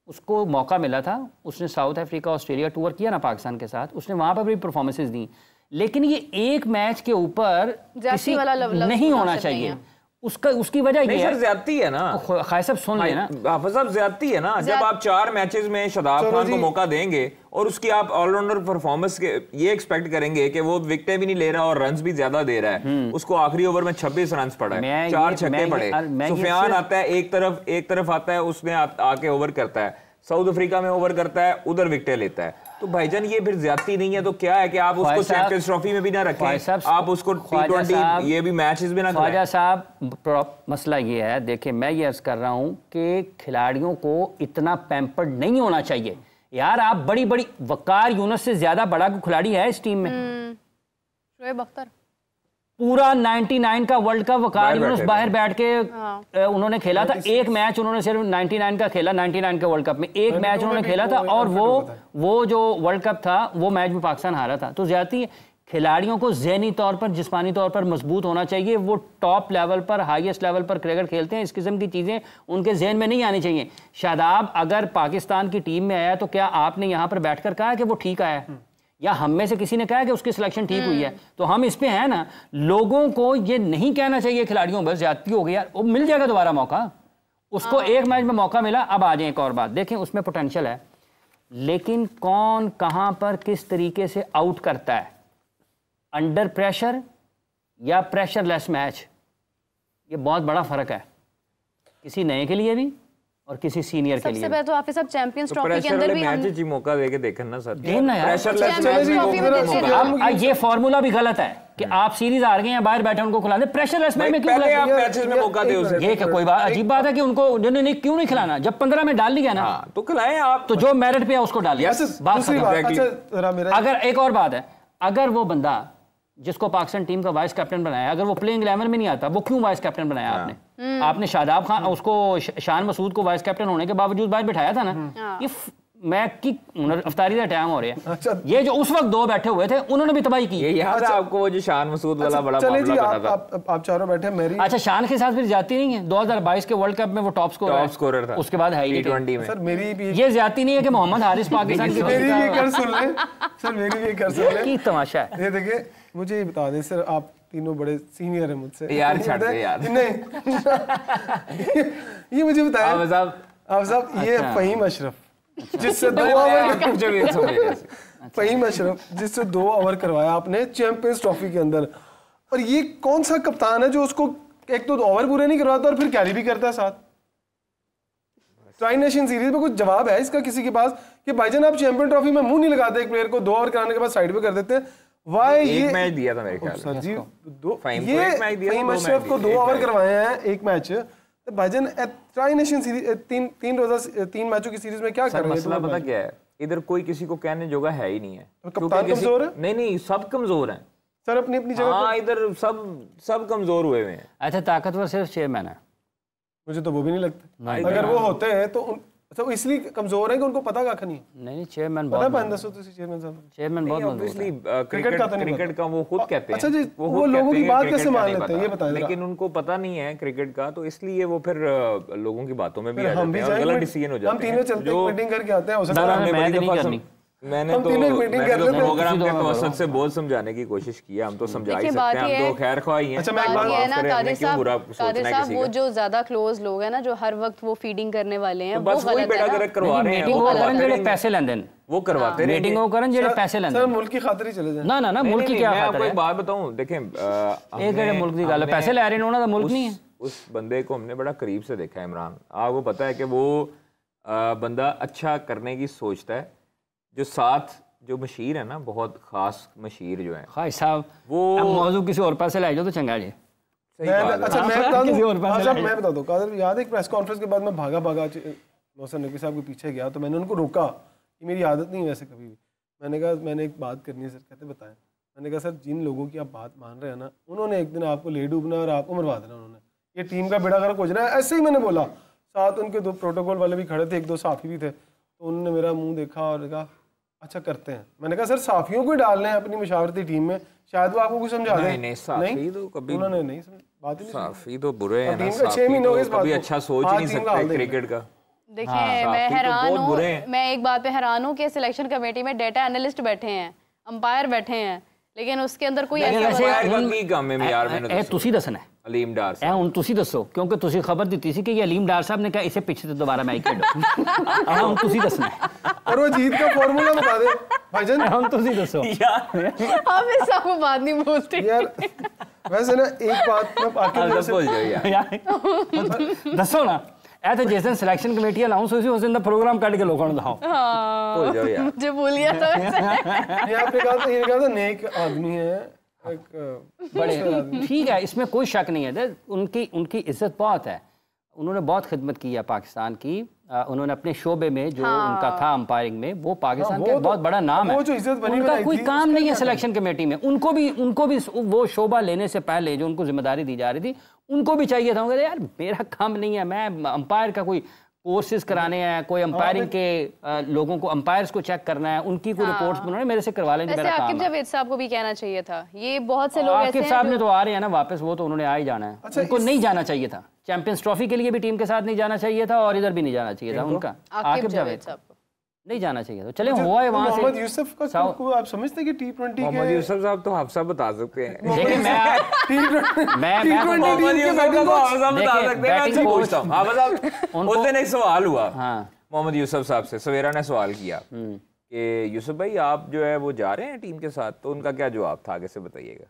उसको मौका मिला था, उसने साउथ अफ्रीका ऑस्ट्रेलिया टूर किया ना पाकिस्तान के साथ, उसने वहां पर भी परफॉर्मेंसेस दी। लेकिन ये एक मैच के ऊपर किसी नहीं होना चाहिए, उसकी वजह ये है ज्यादती है ना। खाई साहब सुन लेना, हाफिज साहब ज्यादती है ना, जब आप 4 मैचेस में शदाब खान को मौका देंगे और उसकी आप ऑलराउंडर परफॉर्मेंस के ये एक्सपेक्ट करेंगे कि वो विकेटें भी नहीं ले रहा और रन्स भी ज्यादा दे रहा है, उसको आखिरी ओवर में 26 रन पड़ा है, 4 छक्के पड़े। सुफियान आता है एक तरफ आता है, उसने आके ओवर करता है, साउथ अफ्रीका में ओवर करता है, उधर विकेटें लेता है। तो भाईजान ये फिर ज्यादती नहीं है तो क्या है कि आप उसको चैंपियंस ट्रॉफी में भी ना रखें, आप उसको T20 ये भी मैचेस भी ना करें। ख्वाजा साहब मसला ये है, देखिए मैं ये अर्ज कर रहा हूँ कि खिलाड़ियों को इतना पैम्पर्ड नहीं होना चाहिए यार। आप बड़ी वकार यूनुस से ज्यादा बड़ा खिलाड़ी है इस टीम में, शोएब अख्तर पूरा 99 का वर्ल्ड कप वकार यूनुस बाहर बैठ के उन्होंने खेला था। एक मैच उन्होंने सिर्फ 99 का खेला, 99 के वर्ल्ड कप में एक मैच उन्होंने खेला था और वो जो वर्ल्ड कप था वो मैच में पाकिस्तान हारा था। तो ज्यादा खिलाड़ियों को ज़हनी तौर पर, जिस्मानी तौर पर मजबूत होना चाहिए। वो टॉप लेवल पर, हाईएस्ट लेवल पर क्रिकेट खेलते हैं, इस किस्म की चीज़ें उनके जहन में नहीं आनी चाहिए। शादाब अगर पाकिस्तान की टीम में आया तो क्या आपने यहाँ पर बैठकर कहा कि वो ठीक आया, या हम में से किसी ने कहा कि उसकी सिलेक्शन ठीक हुई है? तो हम इस पे हैं ना, लोगों को ये नहीं कहना चाहिए खिलाड़ियों बस ज्यादती हो गई यार, वो मिल जाएगा दोबारा मौका, उसको एक मैच में मौका मिला, अब आ जाए। एक और बात देखें, उसमें पोटेंशियल है, लेकिन कौन कहां पर किस तरीके से आउट करता है, अंडर प्रेशर या प्रेशरलेस मैच, ये बहुत बड़ा फर्क है किसी नए के लिए भी और किसी सीनियर के लिए। सबसे पहले तो हाफिज साहब चैंपियंस ट्रॉफी के अंदर भी हम मैच जी मौका देके देखन ना सर, देना यार, चैंपियंस ट्रॉफी में देते हैं। अब ये फार्मूला भी गलत है कि आप सीरीज हार गए हैं, बाहर बैठे उनको खिला दे, प्रेशर लेस में क्यों पहले आप मैचेस में मौका दे उसे। ये क्या कोई बात अजीब बात है कि उनको नहीं क्यों नहीं खिलाना? जब 15 में डाल दिया ना तो खिलाएं आप, तो जो मेरिट पे है उसको डालिए। अगर एक और बात है, अगर वो बंदा जिसको पाकिस्तान टीम का वाइस कैप्टन बनाया, अगर वो प्लेइंग 11 में नहीं आता, वो क्यों वाइस कैप्टन बनाया आपने? आपने शादाब खान उसको शान मसूद को वाइस कैप्टन होने के बावजूद बाहर बिठाया था ना। ये मैं की अफ्तारी का टाइम हो रहा है। अच्छा। ये जो उस वक्त दो बैठे हुए थे उन्होंने भी तबाही की। ये याद है आपको वो जो शान मसूद वाला बड़ा मामला बना था? आप चारों बैठे मेरी। अच्छा, शान के साथ फिर जाती नहीं है? 2022 के वर्ल्ड कप में वो टॉप स्कोरर था, उसके बाद है T20 में। सर मेरी भी ये ज्यादा नहीं है कि मोहम्मद हारिस पाकिस्तान की मेरी भी कर सुन ले सर, मेरी भी कर सुन ले। की तमाशा है ये देखिए, मुझे ये बता दें सर, आप तीनों बड़े सीनियर हैं मुझसे यार, छाड़ दे यार। नहीं ये मुझे बताया आप साहब, ये फहीम अशरफ जिससे 2 ओवर फहीम अशरफ जिससे 2 ओवर करवाया आपने चैंपियंस ट्रॉफी के अंदर, और ये कौन सा कप्तान है जो उसको एक तो ओवर पूरे नहीं करवाता और फिर कैरी भी करता है साथ? ट्राई नेशन सीरीज में कुछ जवाब है इसका किसी के पास कि भाईजान आप चैंपियन ट्रॉफी में मुंह नहीं लगाते एक प्लेयर को, 2 ओवर कराने के बाद साइड पे कर देते हैं? वाई ये मैच दिया था मेरे ख्याल सर जी, फहीम अशरफ को 2 ओवर करवाए हैं एक मैच। भाईजान ट्राई नेशन सीरीज 3 मैचों की सीरीज में क्या कर रहे हैं? मसला पता क्या है, इधर कोई किसी को कहने जोगा है ही नहीं है। कप्तान कमजोर है? नहीं, सब कमजोर हैं सर अपनी अपनी जगह। हाँ, इधर सब कमजोर हुए हैं। अच्छा, ताकतवर सिर्फ चेयरमैन है? मुझे तो वो भी नहीं लगता। अगर वो होते हैं तो तो इसलिए कमजोर है कि उनको पता का नहीं। नहीं, चेयरमैन बहुत चेयरमैन बहुत ऑब्वियसली क्रिकेट का वो खुद कहते हैं। अच्छा जी, वो लोगों की बात कैसे मान लेते हैं ये बताएं। लेकिन उनको पता नहीं है क्रिकेट का, तो इसलिए वो फिर लोगों की बातों में भी आ जाते हैं और गलत डिसीजन हो जाते हैं। हम तीनों चलते हैं, मीटिंग करके आते हैं। मैंने तो प्रोग्राम के मकसद से बहुत समझाने की कोशिश की है। हम तो समझा ही सकते हैं, हम तो खैर ख्वाह ही हैं। अच्छा, मैं बात है ना कादिर साहब, वो जो ज्यादा क्लोज लोग हैं ना, जो हर वक्त वो फीडिंग करने वाले हैं, बस वही बेड़ा गर्क करवा रहे हैं। वो करन जेडे पैसे लेंदे ने, वो करवाते हैं। मीटिंग वो करन जेडे पैसे लेंदे। सर मुल्क की खातिर ही चले जाएं। ना मुल्क की क्या खातिर है? मैं आपको एक बात बताऊं, देखें, एक जेडे मुल्क दी गल है, पैसे ले रहे हैं, उन्होंने तो मुल्क नहीं है। उस बंदे को हमने बड़ा करीब से देखा है, इमरान। आपको पता है कि वो बंदा अच्छा करने की सोचता है। जो साथ जो मशीर है ना, बहुत खास मशीर जो है खाई साहब, वो मौजूद किसी और पास से ले जाओ तो चंगा जी। अच्छा, मैं बता दूं कादर, याद है एक प्रेस कॉन्फ्रेंस के बाद मैं भागा मौसम नकवी साहब के पीछे गया, तो मैंने उनको रोका। ये मेरी आदत नहीं है वैसे कभी भी। मैंने कहा मैंने एक बात करनी है सर। कहते बताएं। मैंने कहा सर, जिन लोगों की आप बात मान रहे हैं ना, उन्होंने एक दिन आपको ले डूबना और आपको मरवा देना। उन्होंने ये टीम का बेड़ा गर्क हो जाना, ऐसे ही मैंने बोला। साथ उनके 2 प्रोटोकॉल वाले भी खड़े थे, 1-2 साथी भी थे। तो उन्होंने मेरा मुंह देखा और कहा अच्छा करते हैं। मैंने कहा सर, साफियों को डाल लें अपनी मशावरती टीम में, शायद वो आपको कुछ समझा दें। नहीं, तो कभी उन्होंने नहीं बात ही नहीं। साफी तो बुरे हैं ना, 6 महीने हो गए इस बात को अच्छा सोच ही नहीं सकते क्रिकेट का। देखिए, मैं हैरान हूँ, मैं एक बात पे हैरान हूँ कि सिलेक्शन कमेटी में डेटा एनालिस्ट बैठे हैं, अंपायर बैठे हैं, लेकिन उसके अंदर कोई ਤੁਸੀਂ ਦੱਸਣਾ ਅਲੀਮ ਡਾਰ ਸਾਹਿਬ ਹੁਣ ਤੁਸੀਂ ਦੱਸੋ ਕਿਉਂਕਿ ਤੁਸੀਂ ਖਬਰ ਦਿੱਤੀ ਸੀ ਕਿ ਇਹ ਅਲੀਮ ਡਾਰ ਸਾਹਿਬ ने कहा इसे पीछे से दोबारा मैच खेलो। हम ਤੁਸੀਂ ਦੱਸਣਾ और वो जीत का फार्मूला बता दे भाईजान। हम ਤੁਸੀਂ ਦੱਸो हम इस सबको बात नहीं बोलते यार। वैसे ना एक बात मैं आखिर से बोल जाओ यार, ਦੱਸੋ ਨਾ। ਇਹ ਤਾਂ ਜਿਸ ਦਿਨ ਸਿਲੈਕਸ਼ਨ ਕਮੇਟੀ ਅਨਾਉਂਸ ਹੋਈ ਸੀ ਉਸ ਦਿਨ ਦਾ ਪ੍ਰੋਗਰਾਮ ਕੱਢ ਕੇ ਲੋਕਾਂ ਨੂੰ ਦਿਖਾਓ। बोल जाओ यार, मुझे भूल गया था वैसे। ये आपने कहा था नेक आदमी है, एक बड़े ठीक है, इसमें कोई शक नहीं है। उनकी इज्जत बहुत है, उन्होंने बहुत खिदमत की है पाकिस्तान की। उन्होंने अपने शोबे में जो उनका था अंपायरिंग में, वो पाकिस्तान का बहुत बड़ा नाम है। उनका कोई काम नहीं है सिलेक्शन कमेटी में। उनको भी वो शोबा लेने से पहले जो उनको जिम्मेदारी दी जा रही थी, उनको भी चाहिए था यार मेरा काम नहीं है, मैं अंपायर का कोई कोर्सेज कराने हैं, कोई अंपायरिंग के लोगों को अंपायर्स को चेक करना है, उनकी कोई रिपोर्ट्स बनाने मेरे से करवा लेंगे, मेरा काम है। आकिब जावेद साहब को भी कहना चाहिए था। ये बहुत से लोग ऐसे हैं। आकिब साहब ने तो आ रहे हैं ना वापस, वो तो उन्होंने आ ही जाना है। अच्छा, उनको नहीं जाना चाहिए था चैंपियंस ट्रॉफी के लिए भी, टीम के साथ नहीं जाना चाहिए था और इधर भी नहीं जाना चाहिए था उनका। आकिब जावेद साहब को नहीं जाना चाहिए था। चले हुआ है वहां से। मोहम्मद यूसुफ का को आप समझते हैं कि T20 मोहम्मद यूसुफ साहब तो आप सब बता सकते हैं। देखिए मैं मोहम्मद यूसुफ साहब तो आप सब बता सकते हैं। मैं पूछता हूं, आप बताओ। उस दिन एक सवाल हुआ मोहम्मद यूसुफ साहब से, सवेरा ने सवाल किया कि यूसुफ भाई आप जो है वो जा रहे हैं टीम के साथ, तो उनका क्या जवाब था, आगे से बताइएगा।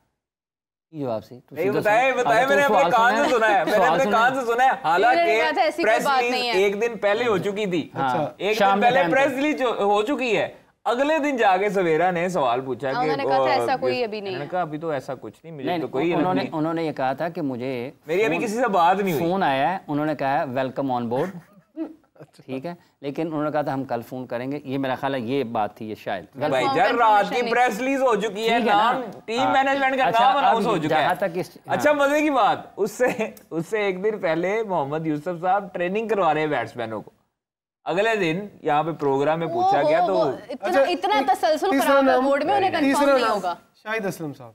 जवाब से बताए मैंने अपने कान से सुना है, मैंने अपने कान से सुना है। हालांकि प्रेस रिलीज एक दिन पहले हो चुकी थी, एक दिन पहले प्रेस रिलीज हो चुकी है, अगले दिन जाके सवेरा ने सवाल पूछा कि उन्होंने कहा था ऐसा कोई अभी नहीं है। कहा अभी तो ऐसा कुछ नहीं, मुझे तो कोई उन्होंने ये कहा था कि मुझे मेरी अभी किसी से बात नहीं हुई, फोन आया है, उन्होंने कहा वेलकम ऑन बोर्ड, ठीक है, लेकिन उन्होंने कहा था हम कल फोन करेंगे, ये मेरा ख्याल है ये बात थी, ये शायद भाईजान रात की प्रेस रिलीज हो चुकी है, नाम टीम मैनेजमेंट का नाम अनाउंस हो चुका है। अच्छा मजे की बात, उससे एक दिन पहले मोहम्मद यूसुफ साहब ट्रेनिंग करवा रहे हैं बैट्समैनों को, अगले दिन यहाँ पे प्रोग्राम में पूछा गया तो इतना तसलसल खराब है बोर्ड में, उन्हें कंफर्म नहीं होगा। शाहिद असलम साहब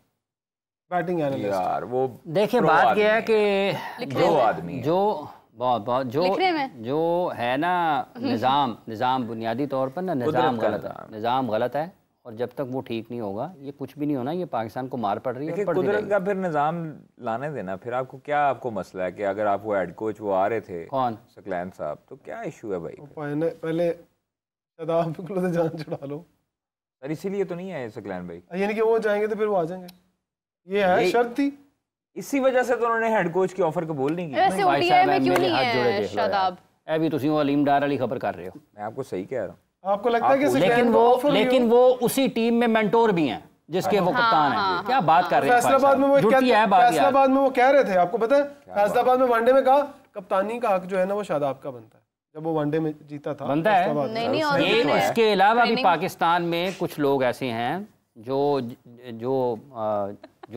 बैटिंग एनालिस्ट यार, वो देखिए बात यह है कि जो आदमी जो बहुत जो है ना निज़ाम बुनियादी तौर पर ना निज़ाम गलत है, और जब तक वो ठीक नहीं होगा ये कुछ भी नहीं होना, ये पाकिस्तान को मार पड़ रही है। कुदरत का फिर निज़ाम लाने देना, फिर आपको मसला है कि अगर आपको हेड कोच वो आ रहे थे कौन सकलैन साहब, तो क्या इशू है भाई? पहले शादाब को जान छुड़ा लो सर, इसीलिए तो नहीं आए सकलैन भाई, यानी कि वो जाएंगे तो फिर वो आ जाएंगे, ये है शर्त थी, इसी वजह से तो उन्होंने हेड कोच की ऑफर कबूल नहीं की। वैसे ओडीआई में क्यों नहीं है शादाब? अभी तुम अलीम डार वाली खबर कर रहे हो, मैं आपको सही कह रहा हूँ। आपको लगता है कि लेकिन वो उसी टीम में मेंटोर भी हैं जिसके वो कप्तान हैं। क्या बात कर रहे हैं? फैसलाबाद में वो कह रहे थे, आपको पता है फैसलाबाद में वनडे में कहा कप्तानी का हक जो है ना वो शादाब का बनता है, जब वो वनडे में जीता था बनता है। इसके अलावा भी पाकिस्तान में कुछ लोग ऐसे हैं जो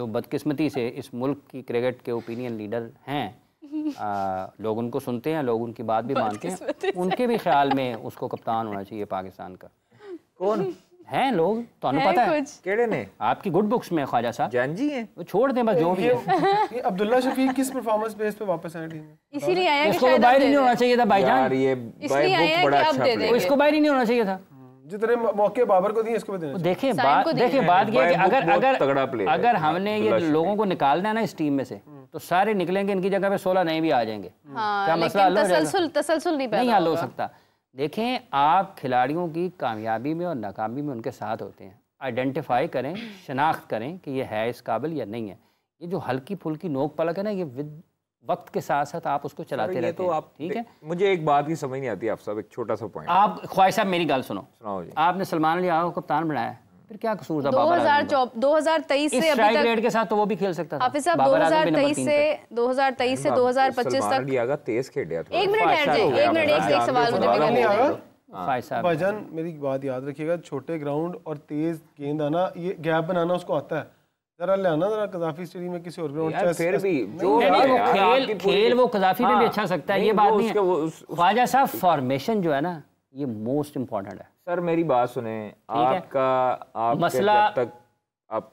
बदकिस्मती से इस मुल्क की क्रिकेट के ओपिनियन लीडर हैं, लोग उनको सुनते हैं, लोग उनकी बात भी मानते हैं, उनके भी ख्याल में उसको कप्तान होना चाहिए पाकिस्तान का। कौन हैं लोग? तो पता है केड़े ने? आपकी गुड बुक्स में ख्वाजा साहब जान जी हैं, वो छोड़ दें बस जो भी है। ये अब्दुल्ला शफीक किस परफॉर्मेंस बेस पे वापस आए टीम में? इसीलिए आया इसको तो बाहर ही नहीं होना चाहिए था भाईजान, यार ये बड़ा अच्छा इसको बाहर ही नहीं होना चाहिए था। जितने मौके बाबर को दिए इसको भी देना। देखिए बात ये है कि अगर हमने ये लोगों को निकालना है ना इस टीम में से, तो सारे निकलेंगे, इनकी जगह पे 16 नए भी आ जाएंगे। क्या मसला हल हो जाएगा? तसलसल नहीं हल हो सकता। देखें, आप खिलाड़ियों की कामयाबी में और नाकामी में उनके साथ होते हैं, आइडेंटिफाई करें, शनाख्त करें कि ये है इस काबिल या नहीं है। ये जो हल्की फुल्की नोक पलक है ना, ये वक्त के साथ साथ आप उसको चलाते रहते हैं। ठीक है, मुझे एक बात की समझ नहीं आती आप सब, एक छोटा सा पॉइंट। आप ख्वाहिश साहब मेरी गल सुनो जी। आपने सलमान अली आगा को कप्तान बनाया, फिर क्या कसूर था? 2023 से अभी तक रेट के साथ तो वो भी खेल सकता था। हाफिज साहब 2023 से 2025 तक लियागा तेज खेल रहा था। एक मिनट एक सवाल मुझे भाईजान मेरी बात याद रखिएगा, छोटे ग्राउंड और तेज गेंद आना, ये गैप बनाना उसको आता है। जरा ले आना जरा कज़ाफी स्टेडियम में किसी और ग्राउंड, फिर भी जो खेल वो कज़ाफी में भी अच्छा सकता है, ये बात नहीं है। ख्वाजा साहब फॉर्मेशन जो है ना, ये मोस्ट इम्पोर्टेंट है। सर मेरी बात सुने, आप मसला आप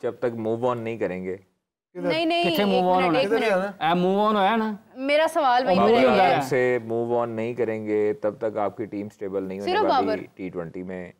जब तक मूव ऑन नहीं करेंगे, नहीं मूव ऑन होया ना, मेरा सवाल वही से मूव ऑन नहीं करेंगे तब तक आपकी टीम स्टेबल नहीं होने वाली T20 में,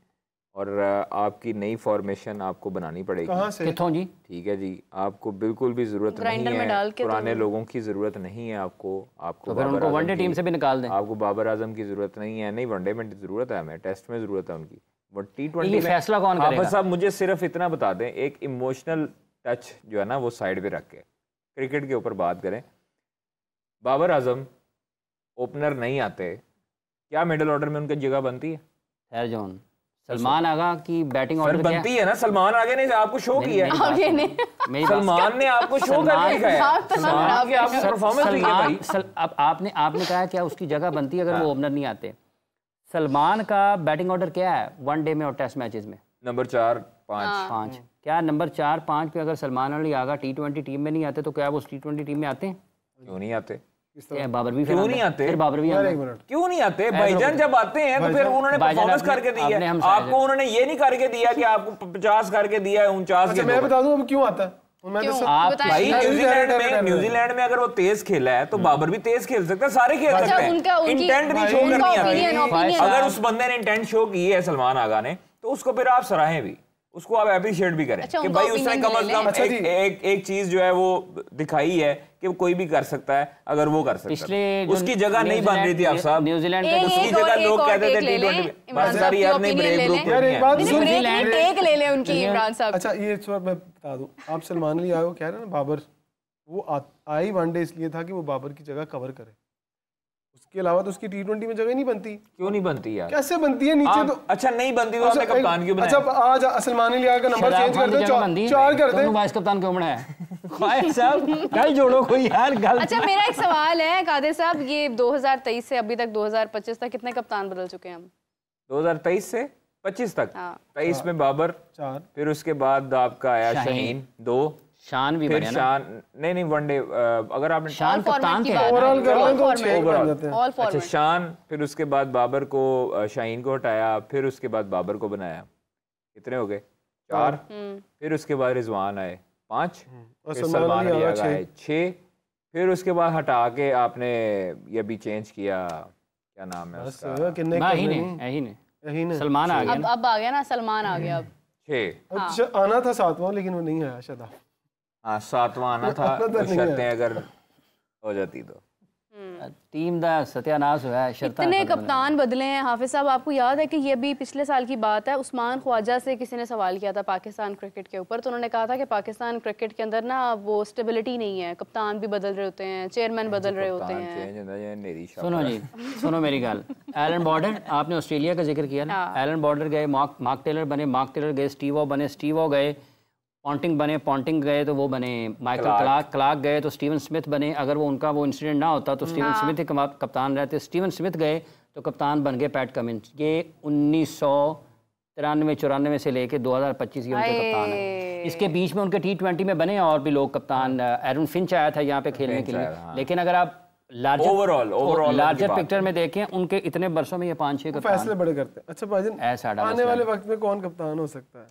और आपकी नई फॉर्मेशन आपको बनानी पड़ेगी। कहाँ से? किथों जी? ठीक है जी, आपको बिल्कुल भी जरूरत नहीं है, पुराने लोगों की जरूरत नहीं है आपको तो फिर उनको वनडे टीम से भी निकाल दें। आपको बाबर आजम की जरूरत नहीं है, नहीं वनडे में जरूरत है, हमें टेस्ट में जरूरत है उनकी, वो T20 में फैसला कौन करेगा? आप साहब मुझे सिर्फ इतना बता दें, एक इमोशनल टच जो है ना वो साइड पे रख के क्रिकेट के ऊपर बात करें। बाबर आजम ओपनर नहीं आते, क्या मिडिल ऑर्डर में उनकी जगह बनती है? खैर जोन सलमान आगा की बैटिंग ऑर्डर बनती है ना, सलमान आगे ने आपको शो किया है, सलमान ने आपको शो करके दिखाया, सलमान की आपकी परफॉर्मेंस हुई है भाई। अब आपने कहा क्या उसकी जगह बनती है अगर वो ओपनर नहीं आते? सलमान का बैटिंग ऑर्डर क्या है वनडे में और टेस्ट मैचेस में? नंबर 4 5। क्या नंबर 4 5 पे अगर सलमान अली आगा T20 टीम में नहीं आते तो क्या वो T20 टीम में आते हैं? क्यों नहीं आते? बाबर भी क्यों नहीं आते? बाबर भी क्यों नहीं आते? भाईजान जब आते हैं तो फिर उन्होंने परफॉर्मेंस करके दी है, आपको उन्होंने ये नहीं करके दिया कि आपको 50 करके दिया है 49। मैं बता दूं अब क्यों आता है। भाई न्यूजीलैंड में अगर वो तेज खेला है तो बाबर भी तेज खेल सकता है, सारे खेल सकते हैं, इंटेंट भी शो करनी आती है। अगर उस बंदे ने इंटेंट शो की है सलमान आगा ने, तो उसको फिर आप सराहें भी। उसको आप अप्रिशिएट भी करें कि भाई उसने कम से कम एक चीज जो है वो दिखाई है कि कोई भी कर सकता है अगर वो कर सकता है। उसकी जगह नहीं बन रही थी आप साहब, न्यूजीलैंड उसकी जगह लोग कहते थे T20 बस सारी यार नहीं ब्रेक ग्रुप यार एक बात टेक ले ले उनकी इमरान साहब। अच्छा ये मैं बता दूं, आप सलमान अली को कह रहे हैं ना बाबर, वो आई वनडे इसलिए था कि वो बाबर की जगह कवर करे, उसके अलावा तो उसकी T20 में जगह नहीं बनती। क्यों नहीं बनती यार? कैसे बनती है नीचे तो? अच्छा नहीं बनती तो आपने कप्तान क्यों बनाया? अच्छा आज सलमान अली का नंबर चेंज कर दो, 4 कर दे, वाइस कप्तान क्यों बनाया? ख्वाहिश साहब गल जोड़ो कोई यार गल। अच्छा मेरा एक सवाल है कादिर साहब, ये 2023 से अभी तक 2025 तक कितने कप्तान बदल चुके हैं हम? 2023 से 25 तक 23 में बाबर 4, फिर उसके बाद आपका आया शाहीन 2, शान भी बने ना? शान नहीं वनडे अगर आपने शान कप्तान थे ओवरऑल कर लें तो 6 बन जाते हैं। अच्छा शान, फिर उसके बाद बाबर को शाहीन को हटाया, फिर उसके बाद बाबर को बनाया, कितने हो गए? 4, फिर उसके बाद रिजवान आए 5, फिर सलमान अली आए 6, फिर उसके बाद हटा के आपने ये भी चेंज किया, क्या नाम है उसका? यही ने सलमान आ गया। अब आ गया ना, सलमान आ गया अब 6। आना था 7वां लेकिन वो नहीं आया शायद। हाँ 7वां आना था, शर्तें अगर हो जाती तो टीम दा सत्यानाश हुआ है। इतने कप्तान बदले हैं हाफिज साहब। आपको याद है कि ये भी पिछले साल की बात है, उस्मान ख्वाजा से किसी ने सवाल किया था पाकिस्तान क्रिकेट के ऊपर, तो उन्होंने कहा था कि पाकिस्तान क्रिकेट के अंदर ना वो स्टेबिलिटी नहीं है, कप्तान भी बदल रहे होते हैं, चेयरमैन बदल रहे होते हैं। सुनो जी, सुनो मेरी गल। एलन बॉर्डर, आपने ऑस्ट्रेलिया का जिक्र किया ना, एलन बॉर्डर गए, मार्क टेलर बने, मार्क टेलर गए, स्टीव ओ बने, स्टीव ओ गए, पॉन्टिंग बने, पॉन्टिंग गए तो वो बने, माइकल क्लार्क गए तो स्टीवन स्मिथ बने। अगर वो उनका वो इंसिडेंट ना होता तो स्टीवन स्मिथ ही कप्तान रहते। स्टीवन स्मिथ गए तो कप्तान बन गए पैट कमिंस। ये 1993-94 से लेके 2025 ये उनके कप्तान हैं। इसके बीच में उनके T20 में बने और भी लोग कप्तान। एरन फिंच आया था यहाँ पे खेलने के लिए, लेकिन अगर आप लार्जर पिक्चर में देखें उनके इतने वर्षों में ये 5-6 कप्तान फैसले बड़े करते हैं। अच्छा भाईजान, ऐसा आने वाले वक्त में कौन कप्तान हो सकता है?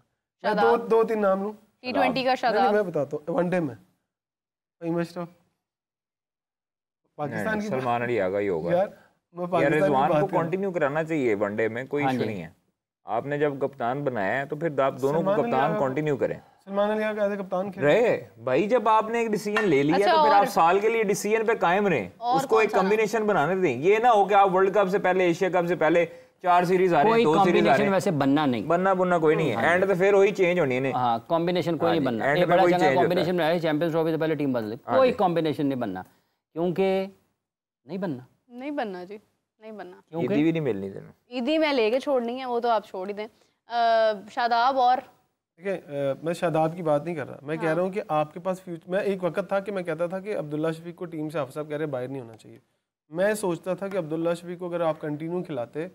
दो तीन नाम लूं। T20 का शादाब मैं बताता हूँ। वनडे में पाकिस्तान की सलमान अली आगा ही होगा यार। रिजवान को कंटिन्यू कराना चाहिए वनडे में, कोई इशू नहीं है। आपने जब कप्तान बनाया है तो फिर आप दोनों को कप्तान कंटिन्यू करें। सलमान अली आगा कप्तान रहे भाई, जब आपने एक डिसीजन ले लिया तो फिर आप साल के लिए डिसीजन पे कायम रहें, उसको एक कॉम्बिनेशन बनाने दें। ये ना हो कि आप वर्ल्ड कप से पहले, एशिया कप से पहले 4 सीरीज आ रहे हैं, 2 सीरीज आ रहे हैं, वैसे बनना नहीं, बनना कोई नहीं है। एंड तो फिर वही चेंज होनी है। हां, कॉम्बिनेशन कोई नहीं बनना। ये बड़ा जगह कॉम्बिनेशन में है, चैंपियंस ट्रॉफी से पहले टीम बदले, कोई कॉम्बिनेशन नहीं बनना, क्योंकि नहीं बनना जी, नहीं बनना। ईदी भी नहीं मिलनी तेन, ईदी में लेके छोड़नी है, वो तो आप छोड़ ही दें। शादाब और देखिए, मैं शादाब की बात नहीं कर रहा, मैं कह रहा हूँ कि आपके पास फ्यूचर। मैं एक वक्त था कि मैं कहता था कि अब्दुल्ला शफीक को टीम से हाफिज साहब कह रहे बाहर नहीं होना चाहिए। मैं सोचता था कि अब्दुल्ला शफीक को अगर आप कंटिन्यू खिलाते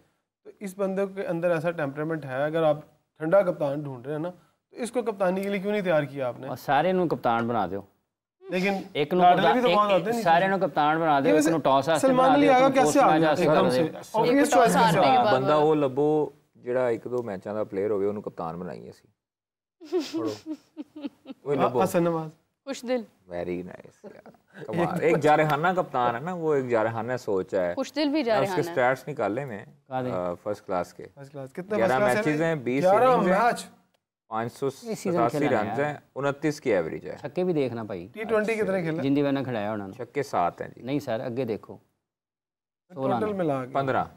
तो इस बंदे के अंदर ऐसा टेम्परामेंट है, अगर आप ठंडा कप्तान ढूंढ रहे हैं ना, तो इसको कप्तानी के लिए क्यों नहीं तैयार किया आपने? और सारे नु कप्तान बना दो, लेकिन एक सारे नु कप्तान बना दो, एक नु टॉस आस्ते सलमान अली आगा कैसे आ गया एकदम से? ऑब्वियस चॉइस है बंदा वो लबो ਜਿਹੜਾ 1-2 ਮੈਚਾਂ ਦਾ ਪਲੇਅਰ ਹੋਵੇ ਉਹਨੂੰ ਕਪਤਾਨ ਬਣਾਈਏ ਅਸੀਂ। वो लबो हसन नवाज, खुशदिल, वेरी नाइस यार, कमाल। एक जारहाना कप्तान है ना, वो एक जारहाना सोच है। खुशदिल भी जारहाना है। उसके स्टैट्स निकाले मैं फर्स्ट क्लास के। कितने 11 मैचेस हैं, 20 मैच, 587 रन हैं, 29 की एवरेज है। छक्के भी देखना भाई, T20 कितने खेले? जिंदी मैंने खिलाया उन्होंने छक्के 7 हैं जी। नहीं सर, आगे देखो, टोटल मिला के 15।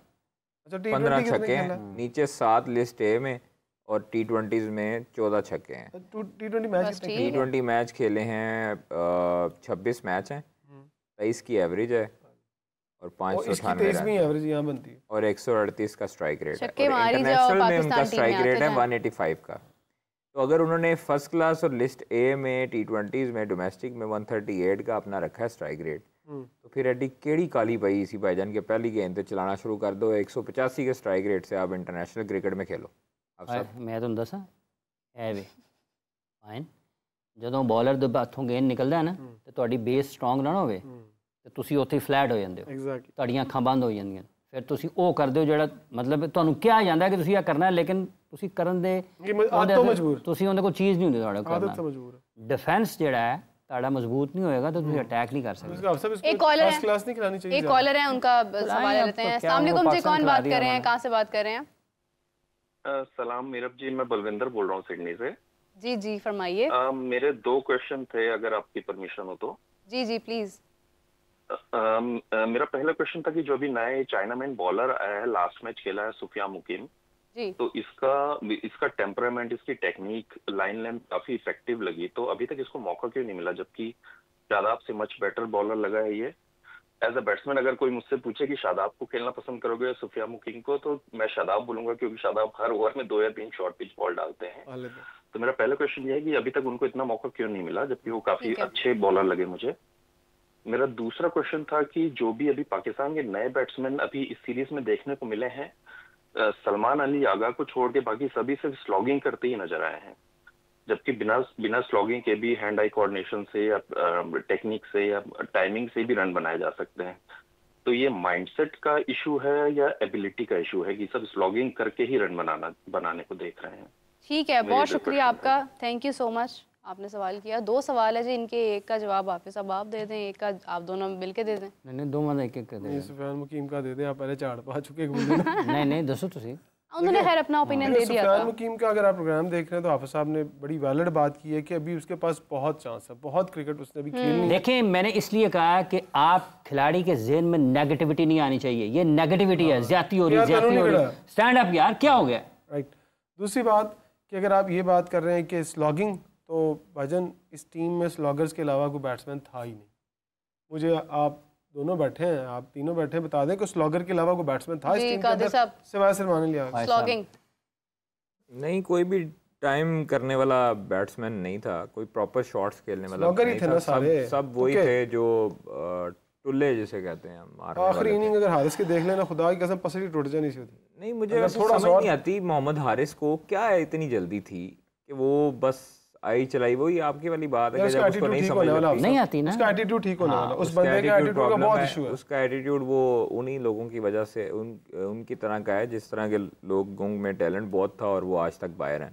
अच्छा, 15 छक्के हैं, नीचे 7 लिस्ट ए में, और T20s में 14 छक्के हैं। T20 मैच खेले हैं, 26 मैच हैं, 23 की एवरेज है, और 598 एवरेज यहाँ बनती है, और 138 का स्ट्राइक रेट है। इंटरनेशनल में उनका स्ट्राइक रेट है 185 का। तो अगर उन्होंने फर्स्ट क्लास और लिस्ट ए में, T20s में, डोमेस्टिक में 138 का अपना रखा है स्ट्राइक रेट, तो फिर एडी केड़ी काली पाई इसी भाईजान के पहली गेंद पे चलाना शुरू कर दो। 185 के स्ट्राइक रेट से आप इंटरनेशनल क्रिकेट में खेलो। मैं तुम दसा है वे फाइन, ਜਦੋਂ ਬੋਲਰ ਦੇ ਹੱਥੋਂ ਗੇਂਦ ਨਿਕਲਦਾ ਹੈ ਨਾ ਤੇ ਤੁਹਾਡੀ ਬੇਸ ਸਟਰੋਂਗ ਨਾ ਹੋਵੇ ਤੇ ਤੁਸੀਂ ਉੱਥੇ ਫਲੈਟ ਹੋ ਜਾਂਦੇ ਹੋ, ਤੁਹਾਡੀਆਂ ਅੱਖਾਂ ਬੰਦ ਹੋ ਜਾਂਦੀਆਂ, ਫਿਰ ਤੁਸੀਂ ਉਹ ਕਰਦੇ ਹੋ ਜਿਹੜਾ ਮਤਲਬ ਤੁਹਾਨੂੰ ਕਿਹਾ ਜਾਂਦਾ ਕਿ ਤੁਸੀਂ ਇਹ ਕਰਨਾ ਹੈ, ਲੇਕਿਨ ਤੁਸੀਂ ਕਰਨ ਦੇ ਤੁਸੀਂ ਉਹਦੇ ਕੋਲ ਚੀਜ਼ ਨਹੀਂ ਹੁੰਦੀ ਤੁਹਾਡੇ ਕੋਲ। डिफेंस ਜਿਹੜਾ ਹੈ ਤੁਹਾਡਾ ਮਜ਼ਬੂਤ नहीं होएगा तो ਤੁਸੀਂ अटैक नहीं कर सकते। एक कॉलर है, एक कॉलर है, उनका सवाल लेते हैं। अस्सलाम वालेकुम जी, कौन बात कर रहे हैं, कहाँ से बात कर रहे हैं? सलाम मीरब जी, मैं बलविंदर बोल रहा हूँ सिडनी से। जी जी फरमाइए। मेरे 2 क्वेश्चन थे, अगर आपकी परमिशन हो तो। जी जी प्लीज। मेरा पहला क्वेश्चन था कि जो अभी नए चाइनामैन बॉलर आया है, लास्ट मैच खेला है, सुफिया मुकीम, जी। तो इसका टेम्परामेंट, इसकी टेक्निक, लाइन लेंथ काफी इफेक्टिव लगी, तो अभी तक इसको मौका क्यों नहीं मिला, जबकि शादाब से मच बेटर बॉलर लगा है ये। एज अ बैट्समैन अगर कोई मुझसे पूछे कि शादाब को खेलना पसंद करोगे या सुफिया मुकीम को, तो मैं शादाब बोलूंगा, क्योंकि शादाब हर ओवर में 2 या 3 शॉर्ट पिच बॉल डालते हैं। तो मेरा पहला क्वेश्चन ये है कि अभी तक उनको इतना मौका क्यों नहीं मिला, जबकि वो काफी अच्छे बॉलर लगे मुझे। मेरा दूसरा क्वेश्चन था कि जो भी अभी पाकिस्तान के नए बैट्समैन अभी इस सीरीज में देखने को मिले हैं, सलमान अली आगा को छोड़ के बाकी सभी सिर्फ स्लॉगिंग करते ही नजर आए हैं, जबकि बिना स्लॉगिंग के भी हैंड आई कोऑर्डिनेशन से या टेक्निक से या टाइमिंग से भी रन बनाए जा सकते हैं। तो ये माइंडसेट का इशू है या एबिलिटी का इशू है कि सब स्लॉगिंग करके ही रन बनाने को देख रहे हैं? ठीक है, बहुत शुक्रिया आपका, थैंक यू सो मच। आपने सवाल किया, 2 सवाल है जी, इनके एक का जवाब हाफिज साहब आप दे दें, एक का आप दोनों मिलके दे दें। नहीं 2 में एक कर दें। सुफियान मुकीम का दे दें, आप पहले झाड़ पा चुके नहीं दसो तो सही। उन्होंने खैर अपना ओपिनियन दे दिया था। सुफियान मुकीम का अगर आप प्रोग्राम देख रहे हैं तो हाफिज साहब ने बड़ी वैलिड बात की है कि अभी उसके पास बहुत चांस है, बहुत क्रिकेट उसने अभी खेलनी है। देखें, मैंने इसलिए कहा कि आप खिलाड़ी के ज़हन में नेगेटिविटी नहीं आनी चाहिए, ये नेगेटिविटी है, ज्यादती हो रही है, ज्यादती हो रही है, स्टैंड अप यार, क्या हो गया। राइट। दूसरी बात कि अगर आप ये बात कर रहे हैं कि स्लॉगिंग, तो भाईजान इस टीम में स्लॉगर्स के अलावा कोई बैट्समैन था ही नहीं। मुझे आप दोनों बैठे हैं, आप तीनों बैठे हैं, बता दें कि स्लॉगर के अलावा कोई बैट्समैन था इस टीम के अंदर सिवाय सलमान अली आगा? स्लॉगिंग नहीं, कोई भी टाइम करने वाला बैट्समैन नहीं था, कोई प्रॉपर शॉट्स खेलने वाला नहीं था। सब वही थे जो टुल्ले जिसे कहते हैं हम। आखिरी इनिंग अगर हारिस के देख लेना, खुदा की कसम पसली टूट जानी सी होती। नहीं, मुझे थोड़ा समझ नहीं आती मोहम्मद हारिस को क्या इतनी जल्दी थी कि वो बस आई चलाई। वही आपकी वाली बात है कि जब उसको नहीं समझ नहीं आती ना, उसका एटीट्यूड ठीक होने वाला, उस बंदे का एटीट्यूड का बहुत इशू है। उसका एटीट्यूड वो उन्हीं लोगों की वजह से उनकी तरह का है जिस तरह के लोगों में टैलेंट बहुत था और वो आज तक बाहर हैं।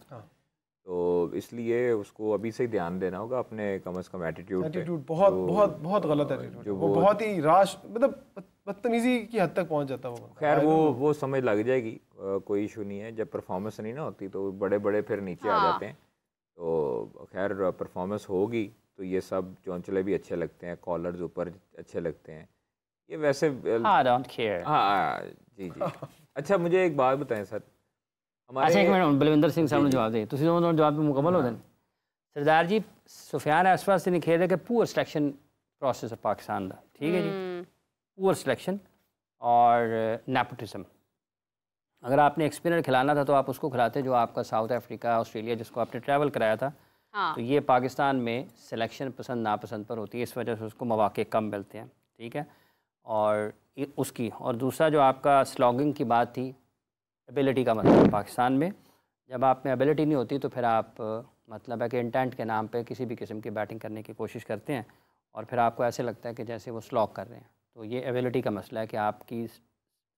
तो इसलिए उसको अभी से ही ध्यान देना होगा अपने कम से कम एटीट्यूड बहुत बहुत बहुत गलत एटीट्यूड, वो बहुत ही राश, मतलब बदतमीजी की हद तक पहुंच जाता है। खैर वो समझ लग जाएगी, कोई इशू नहीं है। जब परफॉर्मेंस नहीं ना होती तो बड़े बड़े फिर नीचे आ जाते हैं। तो खैर परफॉर्मेंस होगी तो ये सब चौंचले भी अच्छे लगते हैं, कॉलर्स ऊपर अच्छे लगते हैं, ये वैसे हाँ जी जी। अच्छा मुझे एक बात बताएं सर, अच्छा एक मिनट, बलविंदर सिंह साहब ने जवाब दे, तुम दोनों जवाब पे मुकम्मल हो जाए। सरदार जी, सुफियान इस वास्ते नहीं खेल रहे कि पुअर सिलेक्शन प्रोसेस है पाकिस्तान का, ठीक है जी, पुअर सिलेक्शन और नेपोटिज्म। अगर आपने एक स्पिनर खिलाना था तो आप उसको खिलाते जो आपका साउथ अफ्रीका, ऑस्ट्रेलिया, जिसको आपने ट्रैवल कराया था। हाँ। तो ये पाकिस्तान में सिलेक्शन पसंद नापसंद पर होती है, इस वजह से उसको मौके कम मिलते हैं, ठीक है। और उसकी और दूसरा जो आपका स्लॉगिंग की बात थी, एबिलिटी का मतलब पाकिस्तान में जब आप में एबिलिटी नहीं होती तो फिर आप मतलब है कि इंटेंट के नाम पे किसी भी किस्म की बैटिंग करने की कोशिश करते हैं और फिर आपको ऐसे लगता है कि जैसे वो स्लॉग कर रहे हैं। तो ये एबिलिटी का मसला है कि आपकी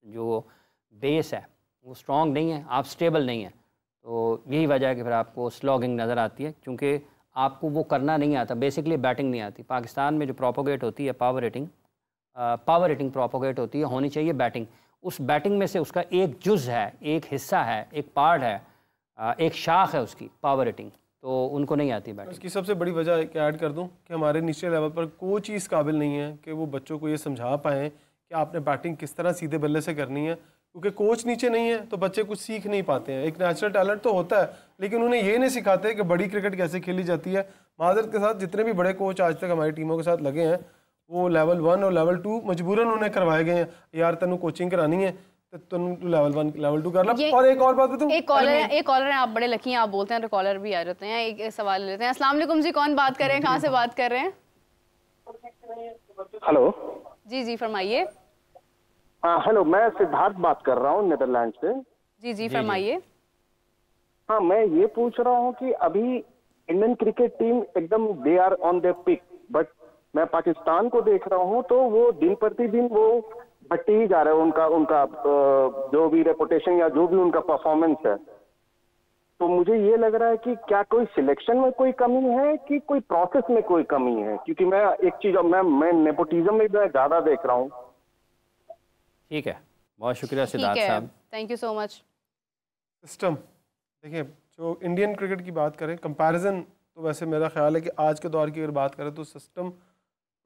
जो बेस है वो स्ट्रॉन्ग नहीं है, आप स्टेबल नहीं है। तो यही वजह है कि फिर आपको स्लॉगिंग नज़र आती है, क्योंकि आपको वो करना नहीं आता, बेसिकली बैटिंग नहीं आती। पाकिस्तान में जो प्रोपोगेट होती है पावर रेटिंग प्रोपोगेट होती है, होनी चाहिए बैटिंग। उस बैटिंग में से उसका एक जुज़ है, एक हिस्सा है, एक पार्ट है, एक शाख है उसकी पावर रेटिंग, तो उनको नहीं आती बैटिंग। इसकी सबसे बड़ी वजह एक ऐड कर दूं कि हमारे नीचे लेवल पर कोच ही इस काबिल नहीं है कि वो बच्चों को ये समझा पाएँ कि आपने बैटिंग किस तरह सीधे बल्ले से करनी है, क्योंकि कोच नीचे नहीं है तो बच्चे कुछ सीख नहीं पाते हैं। एक नेचुरल टैलेंट तो होता है लेकिन उन्हें ये नहीं सिखाते कि बड़ी क्रिकेट कैसे खेली जाती है। माजरत के साथ जितने भी बड़े कोच आज तक हमारी टीमों के साथ लगे हैं वो लेवल 1 और लेवल 2 मजबूरन उन्हें करवाए गए हैं। यार तेनू कोचिंग करानी है तो तुम लेवल 1 लेवल 2 कर लो। और एक और बात बताऊं, एक कॉलर है, आप बड़े लकी हैं, आप बोलते हैं तो कॉलर भी आ जाते हैं। एक सवाल लेते हैं। अस्सलाम वालेकुम जी, कौन बात कर रहे हैं, कहाँ से बात कर रहे हैं? हेलो जी जी फरमाइए। हेलो, मैं सिद्धार्थ बात कर रहा हूँ नीदरलैंड से। जी जी फरमाइए। हाँ, मैं ये पूछ रहा हूँ कि अभी इंडियन क्रिकेट टीम एकदम they are on their peak, but मैं पाकिस्तान को देख रहा हूँ तो वो दिन प्रतिदिन वो घटते ही जा रहे हैं। उनका जो भी रेपुटेशन या जो भी उनका परफॉर्मेंस है, तो मुझे ये लग रहा है कि क्या कोई सिलेक्शन में कोई कमी है कि कोई प्रोसेस में कोई कमी है, क्योंकि मैं एक चीज मैं नेपोटिज्म में ज्यादा देख रहा हूँ। ठीक है, बहुत शुक्रिया सिद्धार्थ साहब, thank you so much. System देखिए, जो इंडियन क्रिकेट की बात करें, कंपैरिजन तो वैसे मेरा ख्याल है कि आज के दौर की अगर बात करें तो सिस्टम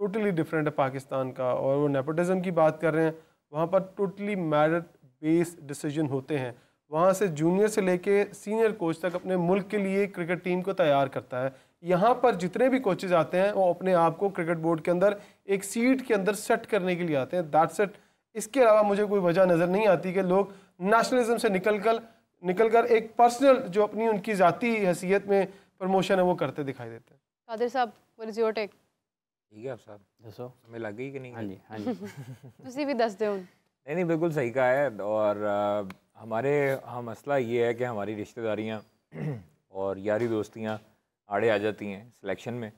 टोटली डिफरेंट है पाकिस्तान का। और वो नेपोटिज्म की बात कर रहे हैं, वहाँ पर टोटली मेरिट बेस्ड डिसीजन होते हैं। वहाँ से जूनियर से लेके सीनियर कोच तक अपने मुल्क के लिए क्रिकेट टीम को तैयार करता है। यहाँ पर जितने भी कोचेज आते हैं वो अपने आप को क्रिकेट बोर्ड के अंदर एक सीट के अंदर सेट करने के लिए आते हैं, दैट्स इट। इसके अलावा मुझे कोई वजह नज़र नहीं आती कि लोग नेशनलिज्म से निकल कर एक पर्सनल जो अपनी उनकी ज़ाती हैसियत में प्रमोशन है वो करते दिखाई देते हैं। कादिर साहब, व्हाट इज योर टेक? ठीक है आप साहब, दसो हमें लग गई कि नहीं? हाँ जी, हाँ जी। तुसी भी दस दो। नहीं, बिल्कुल सही कहा है। और हमारे मसला ये है कि हमारी रिश्तेदारियाँ और यारी दोस्तियाँ आड़े आ जाती हैं सिलेक्शन में।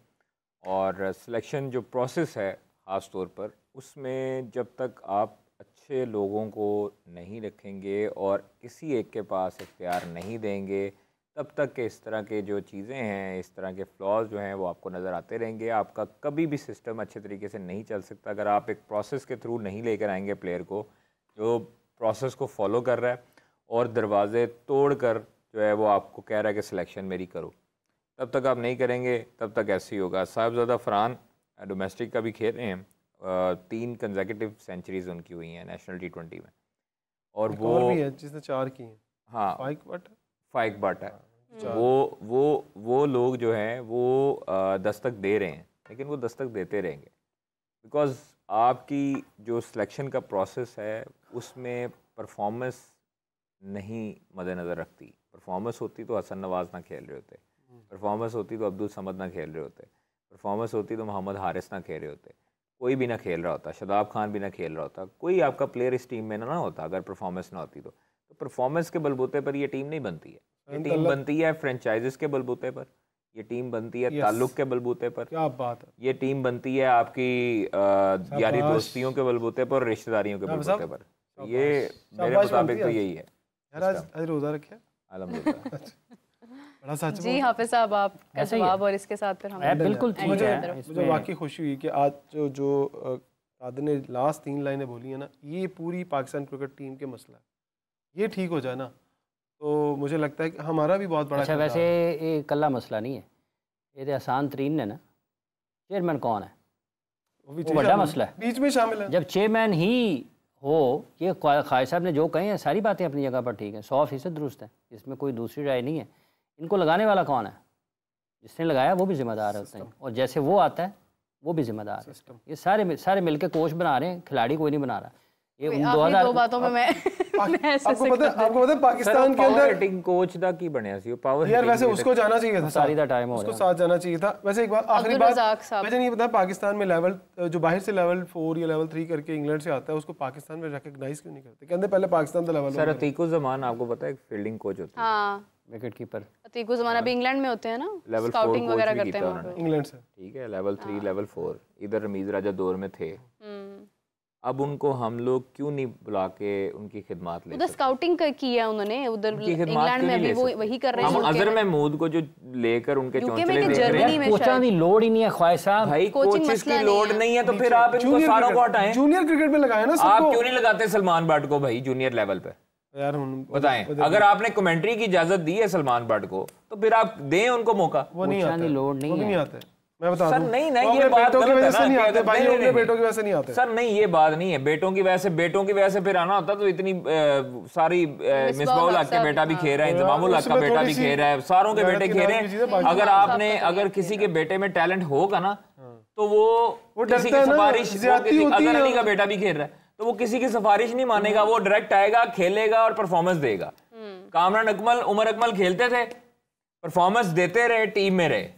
और सिलेक्शन जो प्रोसेस है ख़ास तौर पर, उसमें जब तक आप अच्छे लोगों को नहीं रखेंगे और किसी एक के पास इख्तियार नहीं देंगे, तब तक के इस तरह के जो चीज़ें हैं, इस तरह के फ्लॉज जो हैं वो आपको नज़र आते रहेंगे। आपका कभी भी सिस्टम अच्छे तरीके से नहीं चल सकता अगर आप एक प्रोसेस के थ्रू नहीं लेकर आएंगे प्लेयर को, जो प्रोसेस को फॉलो कर रहा है और दरवाजे तोड़ कर जो है वो आपको कह रहा है कि सिलेक्शन मेरी करो। तब तक आप नहीं करेंगे, तब तक ऐसे ही होगा। साहिबजादा फरहान डोमेस्टिक का भी खेल रहे हैं, 3 कंसेक्यूटिव सेंचुरीज उनकी हुई हैं नेशनल T20 में। और वो भी है जिसने 4 की हैं। हाँ, फाइक बट है। वो लोग जो हैं वो दस्तक दे रहे हैं, लेकिन वो दस्तक देते रहेंगे बिकॉज आपकी जो सिलेक्शन का प्रोसेस है उसमें परफॉर्मेंस नहीं मद्देनज़र रखती। परफॉर्मेंस होती तो हसन नवाज़ ना खेल रहे होते, परफॉर्मेंस होती तो अब्दुल समद ना खेल रहे होते, परफॉर्मेंस होती तो मोहम्मद हारिस ना खेल रहे होते, कोई भी ना खेल रहा होता, शादाब खान भी ना खेल रहा होता, कोई आपका प्लेयर इस टीम में ना होता अगर परफॉर्मेंस ना होती तो परफॉर्मेंस के बलबूते पर ये टीम नहीं बनती है। ये टीम बनती है फ्रेंचाइजेस के बलबूते पर, ये टीम बनती है ताल्लुक के बलबूते पर, क्या बात है, ये टीम बनती है आपकी यारी दोस्तियों के बलबूते पर, रिश्तेदारियों के बलबूते पर। ये मेरे मुताबिक तो यही है। आज रोजा रखे अल्हम्दुलिल्लाह। बड़ा सच जी हाफिज साहब, आप का जवाब और इसके साथ फिर हम बिल्कुल मुझे वाकई खुशी हुई कि आज जो कादिर ने लास्ट 3 लाइनें बोली है ना, ये पूरी पाकिस्तान क्रिकेट टीम के मसला है। ये ठीक हो जाए ना तो मुझे लगता है कि हमारा भी बहुत बड़ा। अच्छा, वैसे ये कल्ला मसला नहीं है, ये तो आसान तरीन है ना। चेयरमैन कौन है वो बड़ा मसला है, बीच में शामिल है। जब चेयरमैन ही हो, ये ख्वाहिश साहब ने जो कहे हैं सारी बातें अपनी जगह पर ठीक है, 100% दुरुस्त है, इसमें कोई दूसरी राय नहीं है। इनको लगाने वाला कौन है? जिसने लगाया वो भी जिम्मेदार है उसने, और जैसे वो आता है वो भी जिम्मेदार है। ये सारे मिलके कोच बना रहे हैं, खिलाड़ी कोई नहीं बना रहा। ये 2000 दो बातों में मैं आपको पता है पाकिस्तान के अंदर रेटिंग कोच दा की बनया सी पावर यार, वैसे उसको जाना चाहिए था, सारी दा टाइम हो उसको साथ जाना चाहिए था। वैसे एक बात आखिरी बात, मुझे नहीं पता पाकिस्तान में लेवल जो बाहर से लेवल 4 या लेवल 3 करके इंग्लैंड से आता है, उसको पाकिस्तान में रिकॉग्नाइज क्यों नहीं करते? कहते पहले पाकिस्तान का लेवल। सर अतीकुज़्ज़मान आपको पता है फील्डिंग कोच होता है, हाँ, विकेट कीपर अतीकुज़्ज़मान अभी इंग्लैंड में होते हैं ना, लेवल स्काउटिंग 4 वगैरह कोच करते हैं इंग्लैंड से, ठीक है, लेवल 3 लेवल 4 इधर रमीज राजा दौर में थे। अब उनको हम लोग क्यों नहीं बुला के उनकी खिदमत ले? उधर स्काउटिंग की है उन्होंने, उधर इंग्लैंड में अभी वो वही कर रहे हैं। हम अजहर महमूद को जो लेकर उनके चौंचले देख रहे हैं, कोचों की लोड ही नहीं है ख्वाहिश साहब, भाई कोचेस की लोड नहीं है तो फिर आप इनको सारों को हटाएं। जूनियर क्रिकेट में लगाए ना सबको। आप क्यों नहीं लगाते सलमान बट को भाई जूनियर लेवल पे? यार बताएं, अगर आपने कमेंट्री की इजाजत दी है सलमान बट को तो फिर आप दें उनको मौका। वो नहीं आते, लोड नहीं आते। मैं बता सर नहीं ये बात बेटों की वजह से नहीं आते भाई, नहीं, बेटों की वजह से नहीं आते सर, नहीं ये बात नहीं है। बेटों की वजह से फिर आना होता तो इतनी सारी मिसबाउल हक का बेटा भी खेल रहा है, इंतजामुल हक का बेटा भी खेल रहा है, सारों के बेटे खेल रहे हैं। अगर किसी के बेटे में टैलेंट होगा ना तो वो किसी की सिफारिश, अगर अली का बेटा भी खेल रहा है तो वो किसी की सिफारिश नहीं मानेगा, वो डायरेक्ट आएगा, खेलेगा और परफॉर्मेंस देगा। कामरान अकमल, उमर अकमल खेलते थे, परफॉर्मेंस देते रहे, टीम में रहे।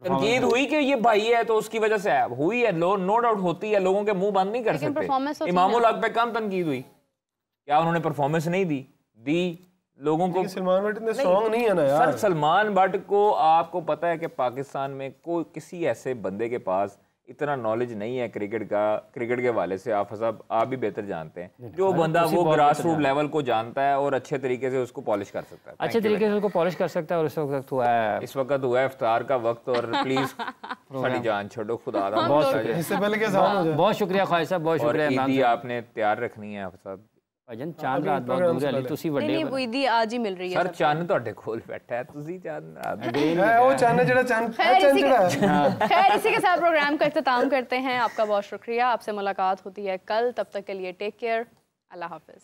तनकीद हुई कि ये भाई है तो उसकी वजह से हुई है, नो डाउट होती है, लोगों के मुंह बंद नहीं कर सकते। इमामुल हक पे कम तनकीद हुई, क्या उन्होंने परफॉर्मेंस नहीं दी लोगों को? सलमान बट इतने स्ट्रांग नहीं है ना यार। सर सलमान बट को आपको पता है कि पाकिस्तान में कोई किसी ऐसे बंदे के पास इतना नॉलेज नहीं है क्रिकेट के हवाले से। आप भी बेहतर जानते हैं, जो बंदा वो ग्रास रूट लेवल को जानता है और अच्छे तरीके से उसको पॉलिश कर सकता है, अच्छे तरीके से उसको पॉलिश कर सकता है। और इस वक्त हुआ है इफ्तार का वक्त, और प्लीज साड़ी जान छोड़ो, खुदा इससे पहले क्या बहुत शुक्रिया ख्वाहिश साहब, बहुत शुक्रिया। ईदी आपने तैयार रखनी है आप साहब, ਭਜਨ ਚਾਂਦ ਰਾਤ ਬਹੁਤ ਦੂਰ ਹੈ ਲਈ ਤੁਸੀਂ ਵੱਡੇ नहीं वो ईदी आज ही मिल रही है ਸਰ ਚੰਨ ਤੁਹਾਡੇ ਕੋਲ ਬੈਠਾ ਹੈ, ਤੁਸੀਂ ਚੰਨ ਰਾਤ है वो चंद जड़ा चंद चंद जड़ा खैर इसी के साथ प्रोग्राम का इख्तिताम करते हैं। आपका बहुत शुक्रिया, आपसे मुलाकात होती है कल, तब तक के लिए टेक केयर, अल्लाह हाफिज।